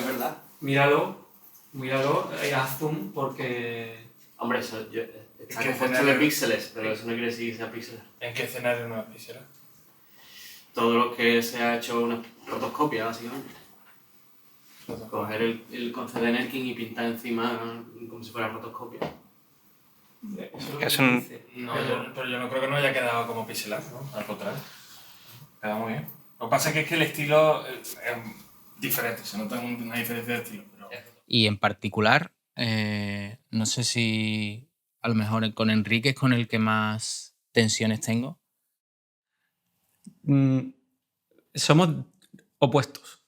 verdad. Míralo, haz zoom porque... Hombre, eso está compuesto de píxeles, pero eso no quiere decir que sea pixel art. ¿En qué escenario no es pixel art? Todo lo que se ha hecho una rotoscopia, básicamente. Coger el concepto de Nerking y pintar encima como si fuera rotoscopia. Es un... Pero yo no creo que no haya quedado como pixel art, ¿no? Al contrario. Queda muy bien. Lo que pasa es que el estilo es diferente, se nota una diferencia de estilo. Pero... Y en particular, no sé si a lo mejor con Enrique es con el que más tensiones tengo. Somos opuestos.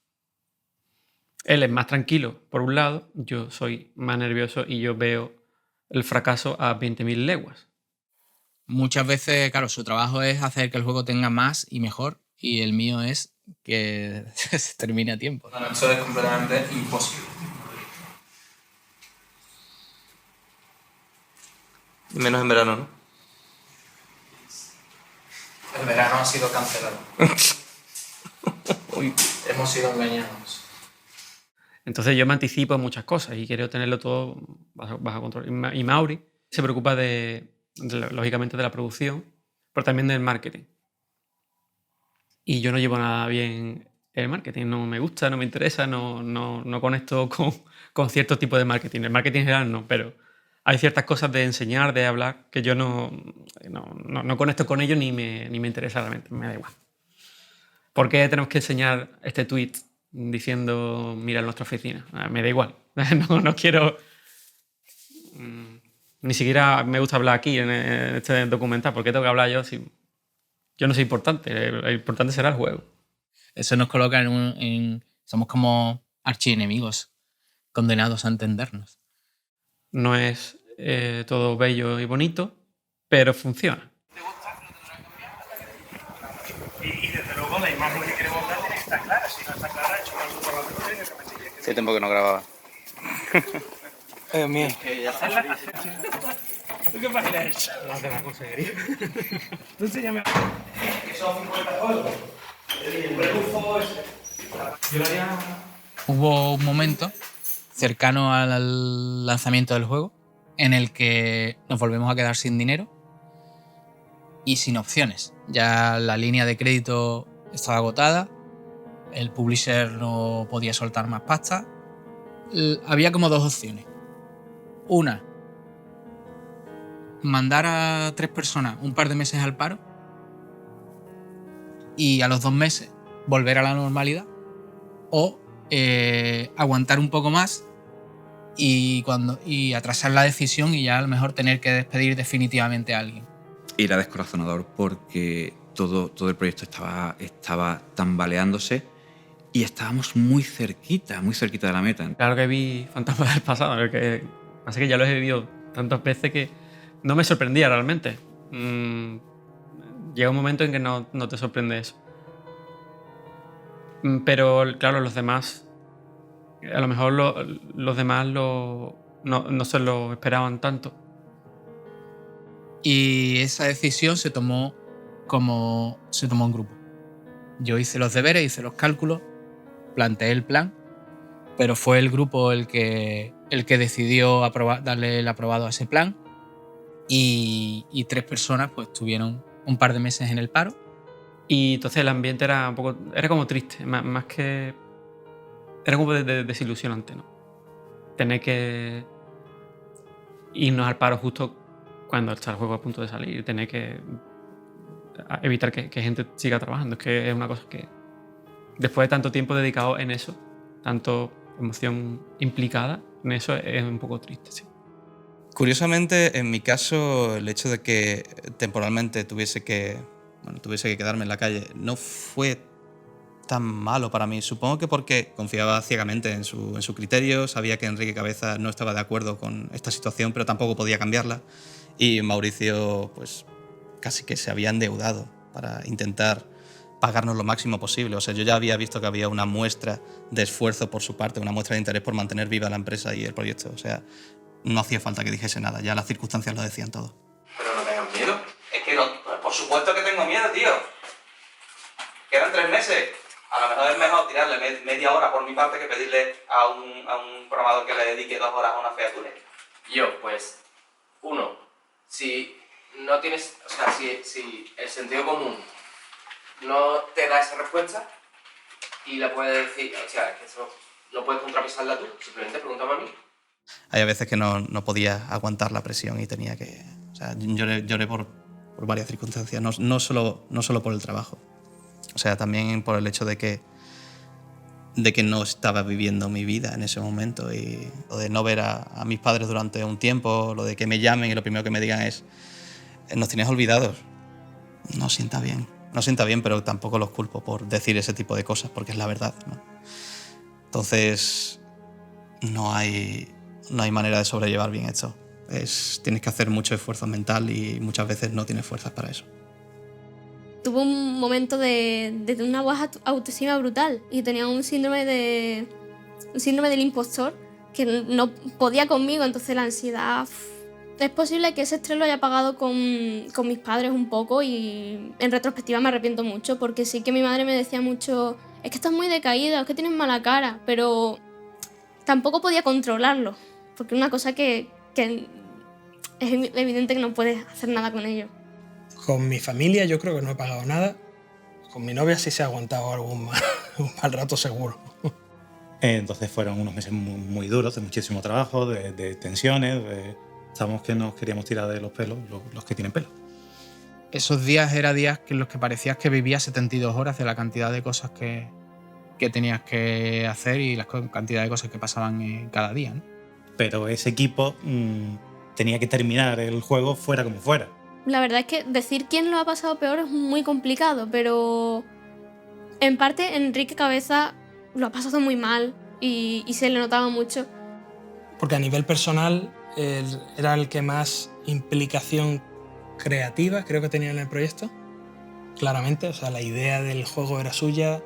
Él es más tranquilo, por un lado, yo soy más nervioso y yo veo el fracaso a 20.000 leguas. Muchas veces, claro, su trabajo es hacer que el juego tenga más y mejor, y el mío es que se termine a tiempo. No, eso es completamente imposible. Menos en verano, ¿no? El verano ha sido cancelado. Hemos sido engañados. Entonces yo me anticipo a muchas cosas y quiero tenerlo todo bajo control. Y Mauri se preocupa lógicamente de la producción, pero también del marketing. Y yo no llevo nada bien el marketing, no me gusta, no me interesa, no conecto con cierto tipo de marketing. El marketing en general no, pero hay ciertas cosas de enseñar, de hablar, que yo no conecto con ello ni me interesa realmente, me da igual. ¿Por qué tenemos que enseñar este tweet diciendo mira nuestra oficina? Me da igual, no quiero... Ni siquiera me gusta hablar aquí en este documental. ¿Por qué tengo que hablar yo si yo no soy importante? Lo importante será el juego. Eso nos coloca somos como archienemigos, condenados a entendernos. No es todo bello y bonito, pero funciona. Y desde luego la imagen que queremos dar tiene que estar clara. Si no está clara, hecho una por la cruz y de repente... Hace tiempo que no grababa. Dios mío. ¿Tú qué página has hecho? La de la consejería. Tú enséñame. Son 50 juegos. El rebufo ese. Yo lo haría... Hubo un momento cercano al lanzamiento del juego en el que nos volvemos a quedar sin dinero y sin opciones. Ya la línea de crédito estaba agotada, el publisher no podía soltar más pasta. Había como dos opciones. Una, mandar a 3 personas un par de meses al paro y a los 2 meses volver a la normalidad, o aguantar un poco más y atrasar la decisión y ya a lo mejor tener que despedir definitivamente a alguien. Era descorazonador porque todo el proyecto estaba tambaleándose y estábamos muy cerquita de la meta. Claro que vi Fantasmas del pasado, así que ya los he vivido tantas veces que no me sorprendía realmente. Llega un momento en que no te sorprende eso. Pero claro, los demás, a lo mejor los demás no se lo esperaban tanto. Y esa decisión se tomó en grupo. Yo hice los deberes, hice los cálculos, planteé el plan, pero fue el grupo el que decidió darle el aprobado a ese plan y 3 personas pues tuvieron un par de meses en el paro. Y entonces el ambiente era como triste, más que... Era como desilusionante, ¿no? Tener que irnos al paro justo cuando está el juego a punto de salir, tener que evitar que gente siga trabajando. Es que es una cosa que, después de tanto tiempo dedicado en eso, tanto emoción implicada en eso, es un poco triste, sí. Curiosamente, en mi caso, el hecho de que temporalmente tuviese que quedarme en la calle no fue tan malo para mí. Supongo que porque confiaba ciegamente en su criterio, sabía que Enrique Cabeza no estaba de acuerdo con esta situación, pero tampoco podía cambiarla. Y Mauricio, pues, casi que se había endeudado para intentar pagarnos lo máximo posible. O sea, yo ya había visto que había una muestra de esfuerzo por su parte, una muestra de interés por mantener viva la empresa y el proyecto. O sea, no hacía falta que dijese nada, ya las circunstancias lo decían todo. Pero no tengan miedo. Es que no, por supuesto que tengo miedo, tío. Quedan 3 meses. A lo mejor es mejor tirarle media hora por mi parte que pedirle a un programador que le dedique 2 horas a una feature. Yo, pues, 1, si no tienes, o sea, si el sentido común no te da esa respuesta y la puedes decir, o sea, es que eso no puedes contrapesarla tú, simplemente pregúntame a mí. Hay veces que no podía aguantar la presión y tenía que... O sea, lloré por varias circunstancias, no solo por el trabajo. O sea, también por el hecho de que no estaba viviendo mi vida en ese momento y lo de no ver a mis padres durante un tiempo, lo de que me llamen y lo primero que me digan es nos tienes olvidados. No sienta bien, pero tampoco los culpo por decir ese tipo de cosas porque es la verdad, ¿no? Entonces no hay manera de sobrellevar bien esto. Tienes que hacer mucho esfuerzo mental y muchas veces no tienes fuerzas para eso. Tuve un momento de una baja autoestima brutal y tenía un síndrome del impostor que no podía conmigo, entonces la ansiedad... Es posible que ese estrés lo haya pagado con mis padres un poco y en retrospectiva me arrepiento mucho porque sí que mi madre me decía mucho es que estás muy decaída, es que tienes mala cara, pero tampoco podía controlarlo porque es una cosa que es evidente que no puedes hacer nada con ello. Con mi familia yo creo que no he pagado nada. Con mi novia sí se ha aguantado un mal rato seguro. Entonces fueron unos meses muy duros, de muchísimo trabajo, de tensiones, estábamos que nos queríamos tirar de los pelos, los que tienen pelo. Esos días eran días en los que parecías que vivías 72 horas de la cantidad de cosas que tenías que hacer y la cantidad de cosas que pasaban cada día, ¿no? Pero ese equipo tenía que terminar el juego fuera como fuera. La verdad es que decir quién lo ha pasado peor es muy complicado, pero en parte Enrique Cabeza lo ha pasado muy mal y se le notaba mucho. Porque a nivel personal era el que más implicación creativa creo que tenía en el proyecto, claramente. O sea, la idea del juego era suya,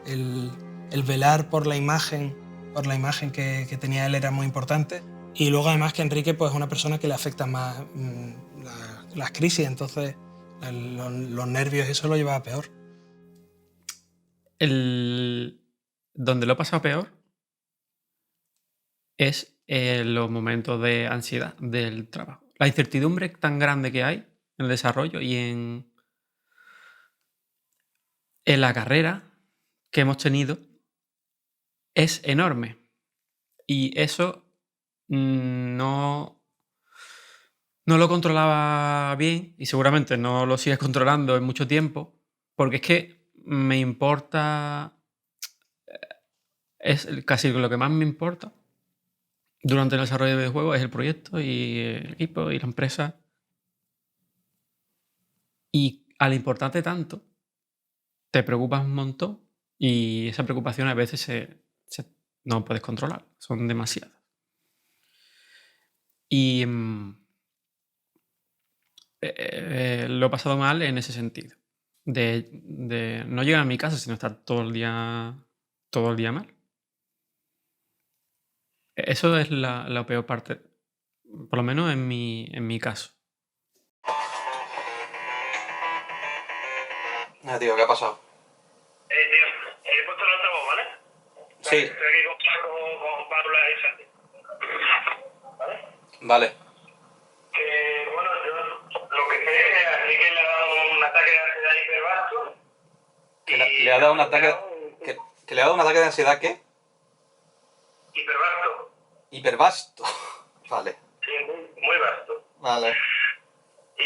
el velar por la imagen que tenía él era muy importante. Y luego además que Enrique pues, es una persona que le afecta más las crisis, entonces los nervios eso lo llevaba peor. Donde lo he pasado peor es en los momentos de ansiedad del trabajo. La incertidumbre tan grande que hay en el desarrollo y en la carrera que hemos tenido es enorme. Y eso no lo controlaba bien y seguramente no lo sigues controlando en mucho tiempo porque es que me importa, es casi lo que más me importa durante el desarrollo de videojuegos es el proyecto y el equipo y la empresa. Y al importarte tanto, te preocupas un montón y esa preocupación a veces no puedes controlar, son demasiadas. Y lo he pasado mal en ese sentido, de no llegar a mi casa sino estar todo el día mal. Eso es la peor parte, por lo menos en mi caso. Tío, ¿qué ha pasado? Tío, he puesto el altavoz, ¿vale? Sí. Estoy aquí con Paula y Santi. ¿Vale? Vale. Que, bueno, yo lo que sé es que a Enrique le ha dado un ataque de ansiedad hipervasto. ¿Le ha dado un ataque... ¿Que le ha dado un ataque de ansiedad qué? Hipervasto. Hipervasto. Vale. Sí, muy vasto. Vale. Y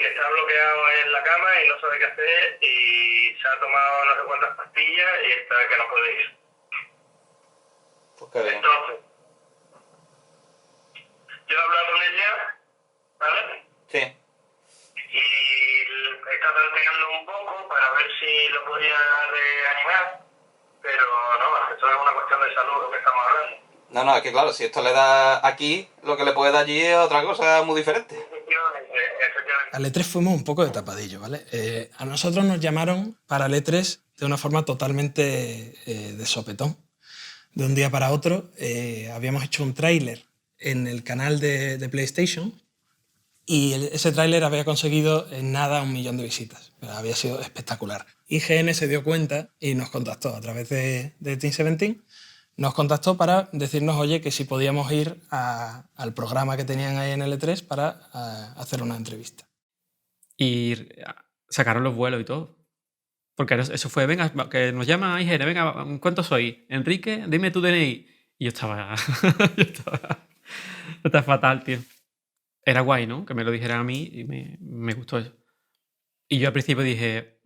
que está bloqueado en la cama y no sabe qué hacer y se ha tomado no sé cuántas pastillas y está que no puede ir. Pues qué bien. Entonces, yo he hablado con ella, ¿vale? Sí. Y está tanteando un poco para ver si lo podía reanimar, pero no, esto es una cuestión de salud lo que estamos hablando. No, es que claro, si esto le da aquí, lo que le puede dar allí es otra cosa muy diferente. Al E3 fuimos un poco de tapadillo, ¿vale? A nosotros nos llamaron para el E3 de una forma totalmente de sopetón. De un día para otro habíamos hecho un tráiler en el canal de PlayStation y ese tráiler había conseguido en nada 1 millón de visitas. Había sido espectacular. IGN se dio cuenta y nos contactó a través de Team 17. Nos contactó para decirnos, oye, que si podíamos ir al programa que tenían ahí en el E3 para hacer una entrevista. Y sacaron los vuelos y todo. Porque eso fue, venga, que nos llama IGN, venga, ¿cuántos sois? Enrique, dime tu DNI. Y yo estaba... Está fatal, tío. Era guay, ¿no? Que me lo dijeran a mí y me gustó eso. Y yo al principio dije,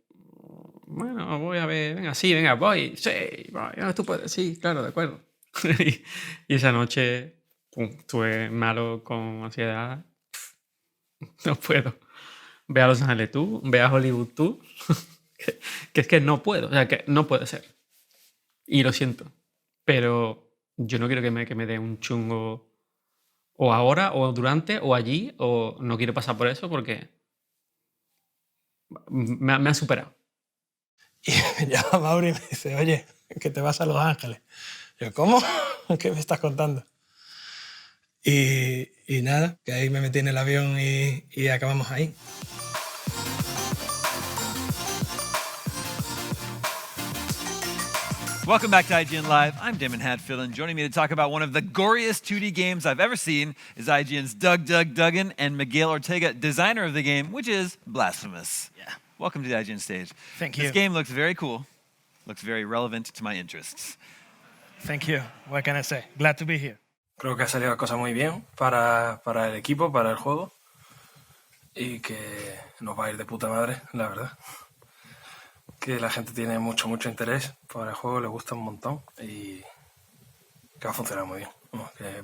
bueno, voy a ver, venga, sí, venga, voy, sí, voy, tú puedes, sí, claro, de acuerdo. Y esa noche estuve malo con ansiedad. No puedo. Ve a Los Ángeles tú, ve a Hollywood tú. que es que no puedo, o sea, que no puede ser. Y lo siento. Pero yo no quiero que me dé un chungo o ahora, o durante, o allí, o no quiero pasar por eso porque me ha superado. Y me llama Mauri y me dice, oye, que te vas a Los Ángeles. Yo, ¿cómo? ¿Qué me estás contando? Y nada, que ahí me metí en el avión y acabamos ahí. Welcome back to IGN Live. I'm Damon Hatfield, and joining me to talk about one of the goriest 2D games I've ever seen is IGN's Doug Duggan and Miguel Ortega, designer of the game, which is Blasphemous. Yeah. Welcome to the IGN stage. Thank you. This game looks very cool, looks very relevant to my interests. Thank you. What can I say? Glad to be here. Creo que ha salido la cosa muy bien para el equipo, para el juego, y que nos va a ir de puta madre, la verdad. Que la gente tiene mucho interés por el juego, le gusta un montón y que va a funcionar muy bien. Vamos, que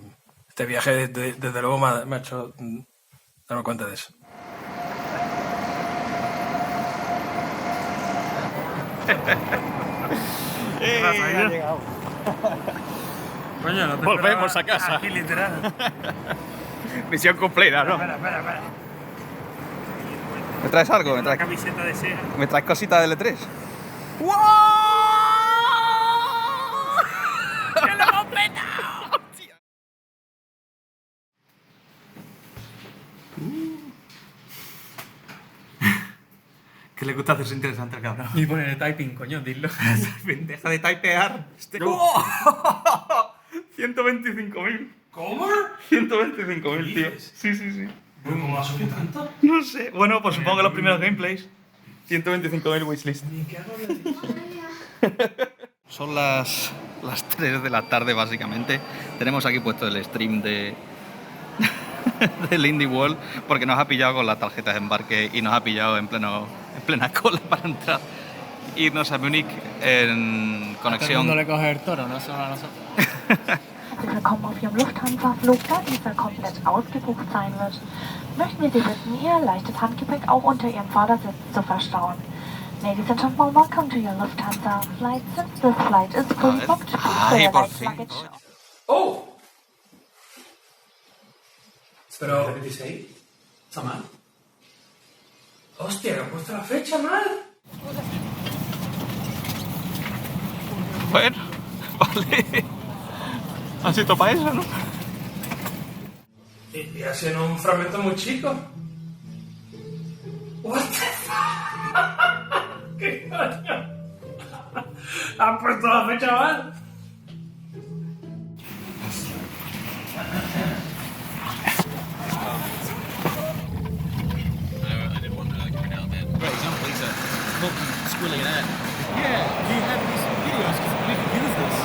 este viaje desde luego me ha hecho darme cuenta de eso. Ha llegado. Coño, no te Volvemos esperaba a casa. Aquí, literal. Misión cumplida, ¿no? Espera. ¿Me traes algo? Una camiseta de seda. ¿Me traes cositas del E3? ¡Wow! ¡Que lo hemos petado! ¿Qué le gusta hacerse interesante al cabrón? Y poner typing, coño, dilo. Deja de typear. 125.000. ¿Cómo? 125.000, tío. Sí. ¿Cómo ha subido tanto? No sé. Bueno, pues supongo que los primeros gameplays. 125.000 wishlist. Son las 3 de la tarde, básicamente. Tenemos aquí puesto el stream del Indie World porque nos ha pillado con las tarjetas de embarque y nos ha pillado en plena cola para entrar. Irnos a Múnich en conexión. A todo el mundo le coge el toro, no solo a nosotros. herzlich willkommen auf Ihrem Lufthansa-Flug, da dieser komplett ausgebucht sein wird. Möchten wir Sie bitten, Ihr leichtes Handgepäck auch unter Ihren Vordersitz zu verstauen. Ladies and gentlemen, welcome to your Lufthansa flight. Since this flight is fully booked, please clear por light fin. luggage. ¡Oh! Pero... 26. ¿Está mal? ¡Hostia, que han puesto la fecha mal! Bueno, vale. Han sido para eso, ¿no? Y ha sido un fragmento muy chico. What the fuck? ¿Qué coño? Han puesto la fecha mal. Great example, Lisa. Squilling an ad. Yeah, do you have these videos? Because we could use this.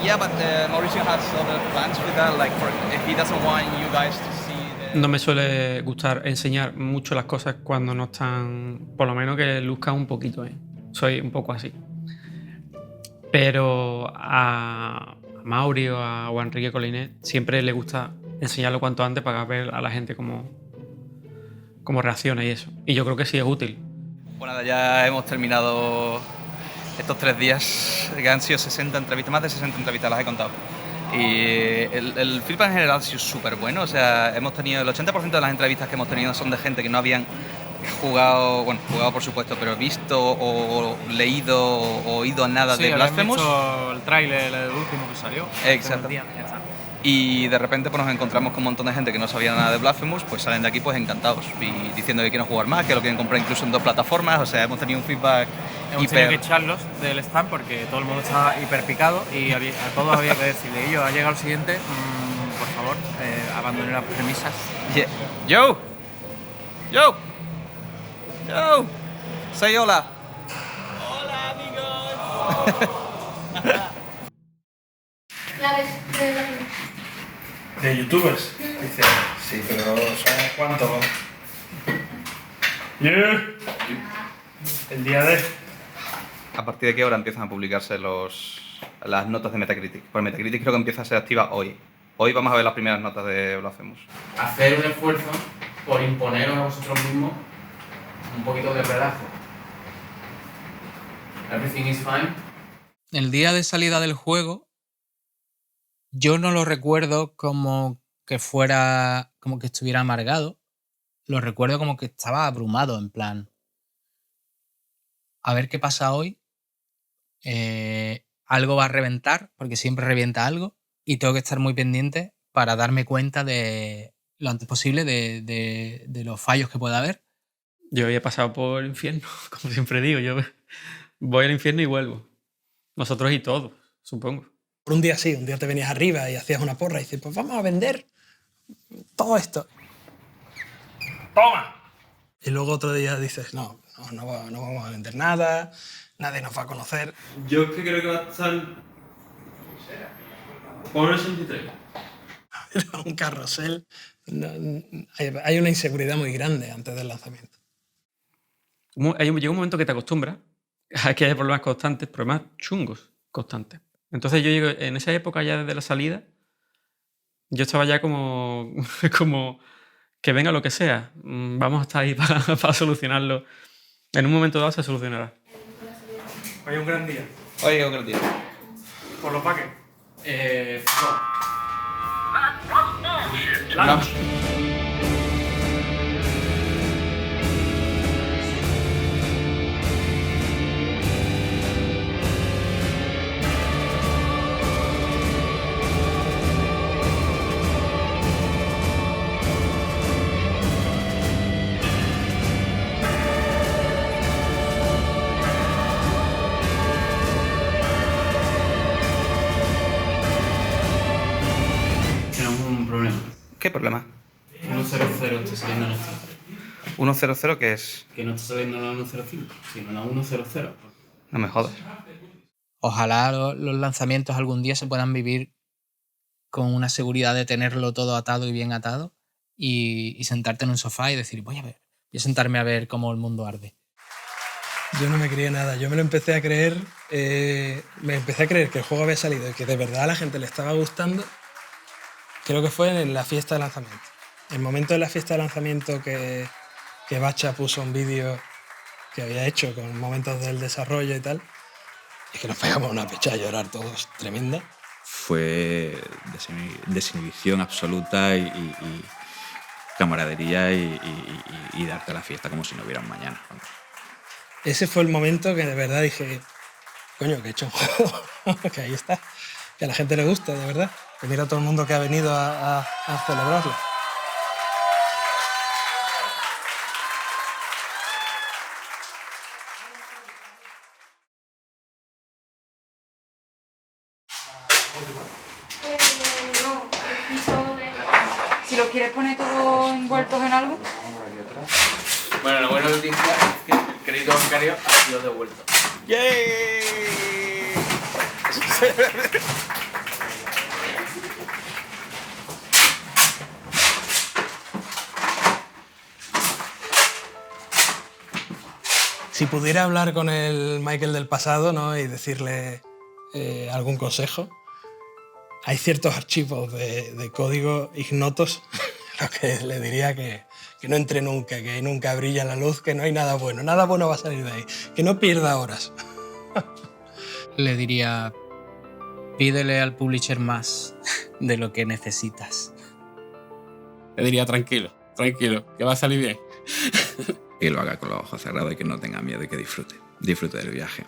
Yeah, but Mauricio has other plans with that. Like, if he doesn't want you guys to see. No me suele gustar enseñar mucho las cosas cuando no están, por lo menos que luzcan un poquito, ¿eh? Soy un poco así. Pero a Mauri o a Enrique Colinet siempre le gusta enseñarlo cuanto antes para ver a la gente cómo reacciona y eso. Y yo creo que sí es útil. Bueno, ya hemos terminado estos 3 días, que han sido 60 entrevistas, más de 60 entrevistas las he contado. Y el feedback en general ha sido súper bueno. O sea, hemos tenido el 80% de las entrevistas que hemos tenido son de gente que no habían jugado por supuesto, pero visto o leído o oído nada de Blasphemous. Sí, visto el tráiler, el último que salió. Exacto. Y de repente pues nos encontramos con un montón de gente que no sabía nada de Blasphemous, pues salen de aquí pues encantados y diciendo que quieren jugar más, que lo quieren comprar incluso en 2 plataformas. O sea, hemos tenido un feedback Hemos tenido que echarlos del stand porque todo el mundo estaba hiper picado y a todos había que decirle, yo ha llegado el siguiente, por favor, abandone las premisas. Yeah. Yo, say hola. Hola, amigos. ¿De youtubers? Dice, sí, pero ¿sabes cuánto? El día de... ¿A partir de qué hora empiezan a publicarse las notas de Metacritic? Pues Metacritic creo que empieza a ser activa hoy. Hoy vamos a ver las primeras notas de Blasphemous. Hacer un esfuerzo por imponeros a vosotros mismos un poquito de relajo. Everything is fine. El día de salida del juego, yo no lo recuerdo como que fuera, como que estuviera amargado. Lo recuerdo como que estaba abrumado, en plan, a ver qué pasa hoy. Algo va a reventar, porque siempre revienta algo, y tengo que estar muy pendiente para darme cuenta de lo antes posible de los fallos que pueda haber. Yo había pasado por el infierno, como siempre digo. Yo voy al infierno y vuelvo. Nosotros y todos, supongo. Por un día sí, un día te venías arriba y hacías una porra y dices, pues vamos a vender todo esto. ¡Toma! Y luego otro día dices, no vamos a vender nada, nadie nos va a conocer. Yo es que creo que va a estar por el 83. Un carrusel. Hay una inseguridad muy grande antes del lanzamiento. Llega un momento que te acostumbras a que haya problemas constantes, problemas chungos constantes. Entonces yo llego, en esa época ya desde la salida, yo estaba ya como que venga lo que sea, vamos a estar ahí para solucionarlo. En un momento dado se solucionará. Hoy es un gran día. Hoy es un gran día. ¿Por los paques? No. Tenemos un problema. ¿Qué problema? 100 está saliendo en 100, ¿qué es? Que no está saliendo la 105, sino la 100. No me jodas. Ojalá los lanzamientos algún día se puedan vivir con una seguridad de tenerlo todo atado y bien atado y sentarte en un sofá y decir, voy a sentarme a ver cómo el mundo arde. Yo no me creía nada. Yo me lo empecé a creer. Me empecé a creer que el juego había salido y que de verdad a la gente le estaba gustando. Creo que fue en la fiesta de lanzamiento. El momento de la fiesta de lanzamiento que Bacha puso un vídeo que había hecho con momentos del desarrollo y tal. Y que nos pegamos una pecha a llorar todos, tremenda. Fue desinhibición absoluta y camaradería y darte la fiesta como si no hubiera un mañana. Ese fue el momento que de verdad dije, coño, que he hecho un juego, que ahí está, que a la gente le gusta, de verdad. Que mira a todo el mundo que ha venido a celebrarlo. Si lo quieres poner todo envueltos en algo. Bueno, la buena noticia es que el crédito bancario ha sido devuelto. ¡Yay! Si pudiera hablar con el Michael del pasado, ¿no? Y decirle algún consejo, hay ciertos archivos de código ignotos, lo que le diría que no entre nunca, que nunca brilla la luz, que no hay nada bueno va a salir de ahí, que no pierda horas. Le diría, pídele al publisher más de lo que necesitas. Le diría, tranquilo, que va a salir bien. Que lo haga con los ojos cerrados y que no tenga miedo y que disfrute del viaje.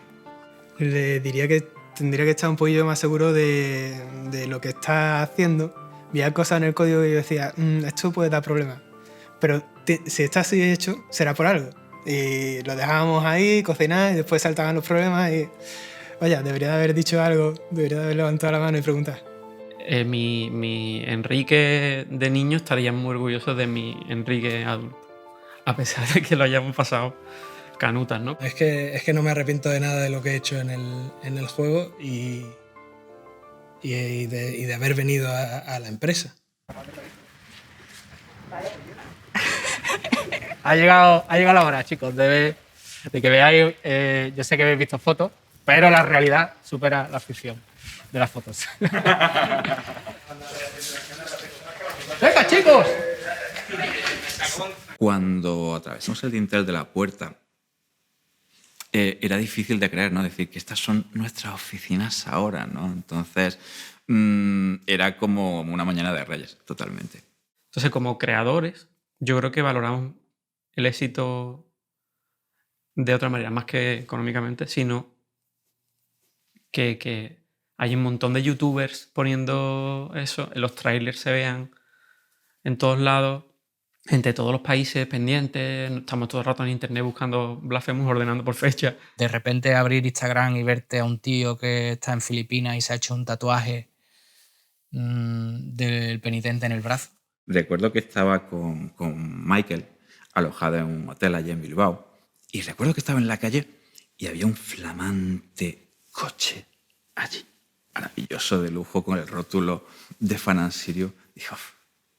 Le diría que tendría que estar un poquillo más seguro de lo que está haciendo. Veía cosas en el código y yo decía, esto puede dar problemas. Pero si está así hecho, será por algo. Y lo dejábamos ahí, cocinar, y después saltaban los problemas y... Vaya, debería de haber dicho algo, debería de haber levantado la mano y preguntar. Mi Enrique de niño estaría muy orgulloso de mi Enrique adulto. A pesar de que lo hayamos pasado canutas, ¿no? Es que no me arrepiento de nada de lo que he hecho en el juego y de haber venido a la empresa. Ha llegado la hora, chicos, de que veáis. Yo sé que habéis visto fotos, pero la realidad supera la ficción de las fotos. ¡Venga, chicos! Cuando atravesamos el dintel de la puerta, era difícil de creer, ¿no? Decir que estas son nuestras oficinas ahora, ¿no? Entonces, era como una mañana de Reyes, totalmente. Entonces, como creadores, yo creo que valoramos el éxito de otra manera, más que económicamente, sino que hay un montón de youtubers poniendo eso, en los trailers se vean en todos lados, entre todos los países pendientes, estamos todo el rato en internet buscando Blasphemous, ordenando por fecha. De repente abrir Instagram y verte a un tío que está en Filipinas y se ha hecho un tatuaje del penitente en el brazo. Recuerdo que estaba con Michael alojado en un hotel allí en Bilbao y recuerdo que estaba en la calle y había un flamante coche allí, maravilloso, de lujo, con el rótulo de Fan & Sirio. Dije,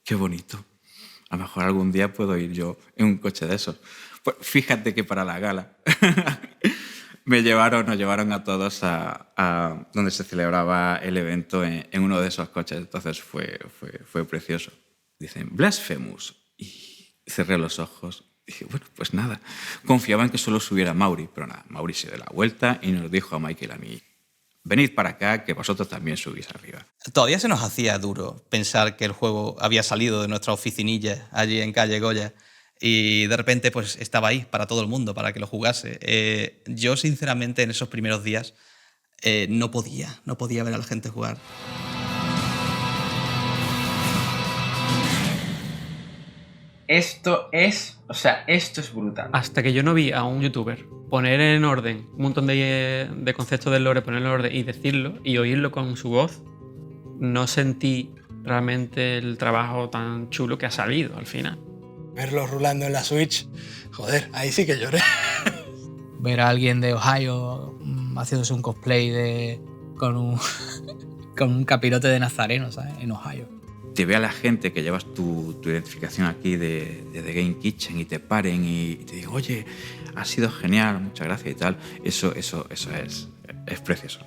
qué bonito. A lo mejor algún día puedo ir yo en un coche de esos. Pues fíjate que para la gala nos llevaron a todos a donde se celebraba el evento en uno de esos coches. Entonces fue precioso. Dicen, Blasphemous. Y cerré los ojos. Dije, bueno, pues nada. Confiaba en que solo subiera Mauri, pero nada, Mauri se dio la vuelta y nos dijo a Michael y a mí, venid para acá, que vosotros también subís arriba. Todavía se nos hacía duro pensar que el juego había salido de nuestra oficinilla allí en calle Goya y de repente pues estaba ahí para todo el mundo, para que lo jugase. Yo, sinceramente, en esos primeros días no podía ver a la gente jugar. Esto es brutal. Hasta que yo no vi a un youtuber poner en orden un montón de conceptos del lore, ponerlo en orden y decirlo y oírlo con su voz, no sentí realmente el trabajo tan chulo que ha salido al final. Verlo rulando en la Switch, joder, ahí sí que lloré. Ver a alguien de Ohio haciéndose un cosplay con un capirote de nazareno, ¿sabes? En Ohio. te vea la gente que llevas tu identificación aquí de The Game Kitchen y te paren y te digan, oye, ha sido genial, muchas gracias y tal, eso es precioso,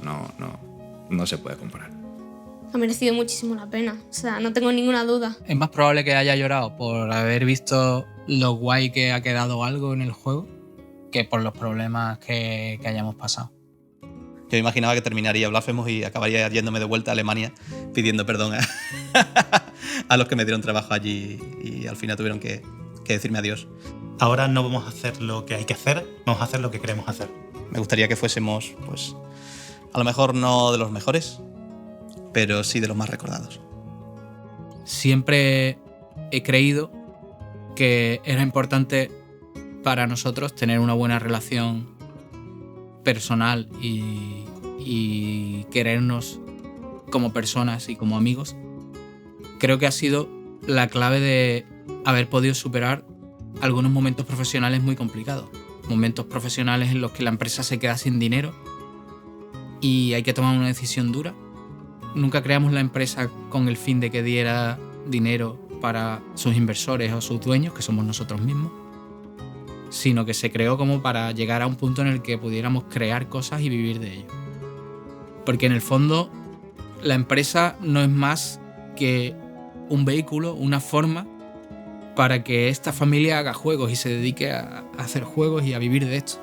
no se puede comparar. Ha merecido muchísimo la pena, o sea, no tengo ninguna duda. Es más probable que haya llorado por haber visto lo guay que ha quedado algo en el juego que por los problemas que hayamos pasado. Yo imaginaba que terminaría Blasphemous y acabaría yéndome de vuelta a Alemania pidiendo perdón a los que me dieron trabajo allí y al final tuvieron que decirme adiós. Ahora no vamos a hacer lo que hay que hacer, vamos a hacer lo que queremos hacer. Me gustaría que fuésemos, pues, a lo mejor no de los mejores, pero sí de los más recordados. Siempre he creído que era importante para nosotros tener una buena relación personal y querernos como personas y como amigos. Creo que ha sido la clave de haber podido superar algunos momentos profesionales muy complicados. Momentos profesionales en los que la empresa se queda sin dinero y hay que tomar una decisión dura. Nunca creamos la empresa con el fin de que diera dinero para sus inversores o sus dueños, que somos nosotros mismos, sino que se creó como para llegar a un punto en el que pudiéramos crear cosas y vivir de ello. Porque en el fondo la empresa no es más que un vehículo, una forma para que esta familia haga juegos y se dedique a hacer juegos y a vivir de esto.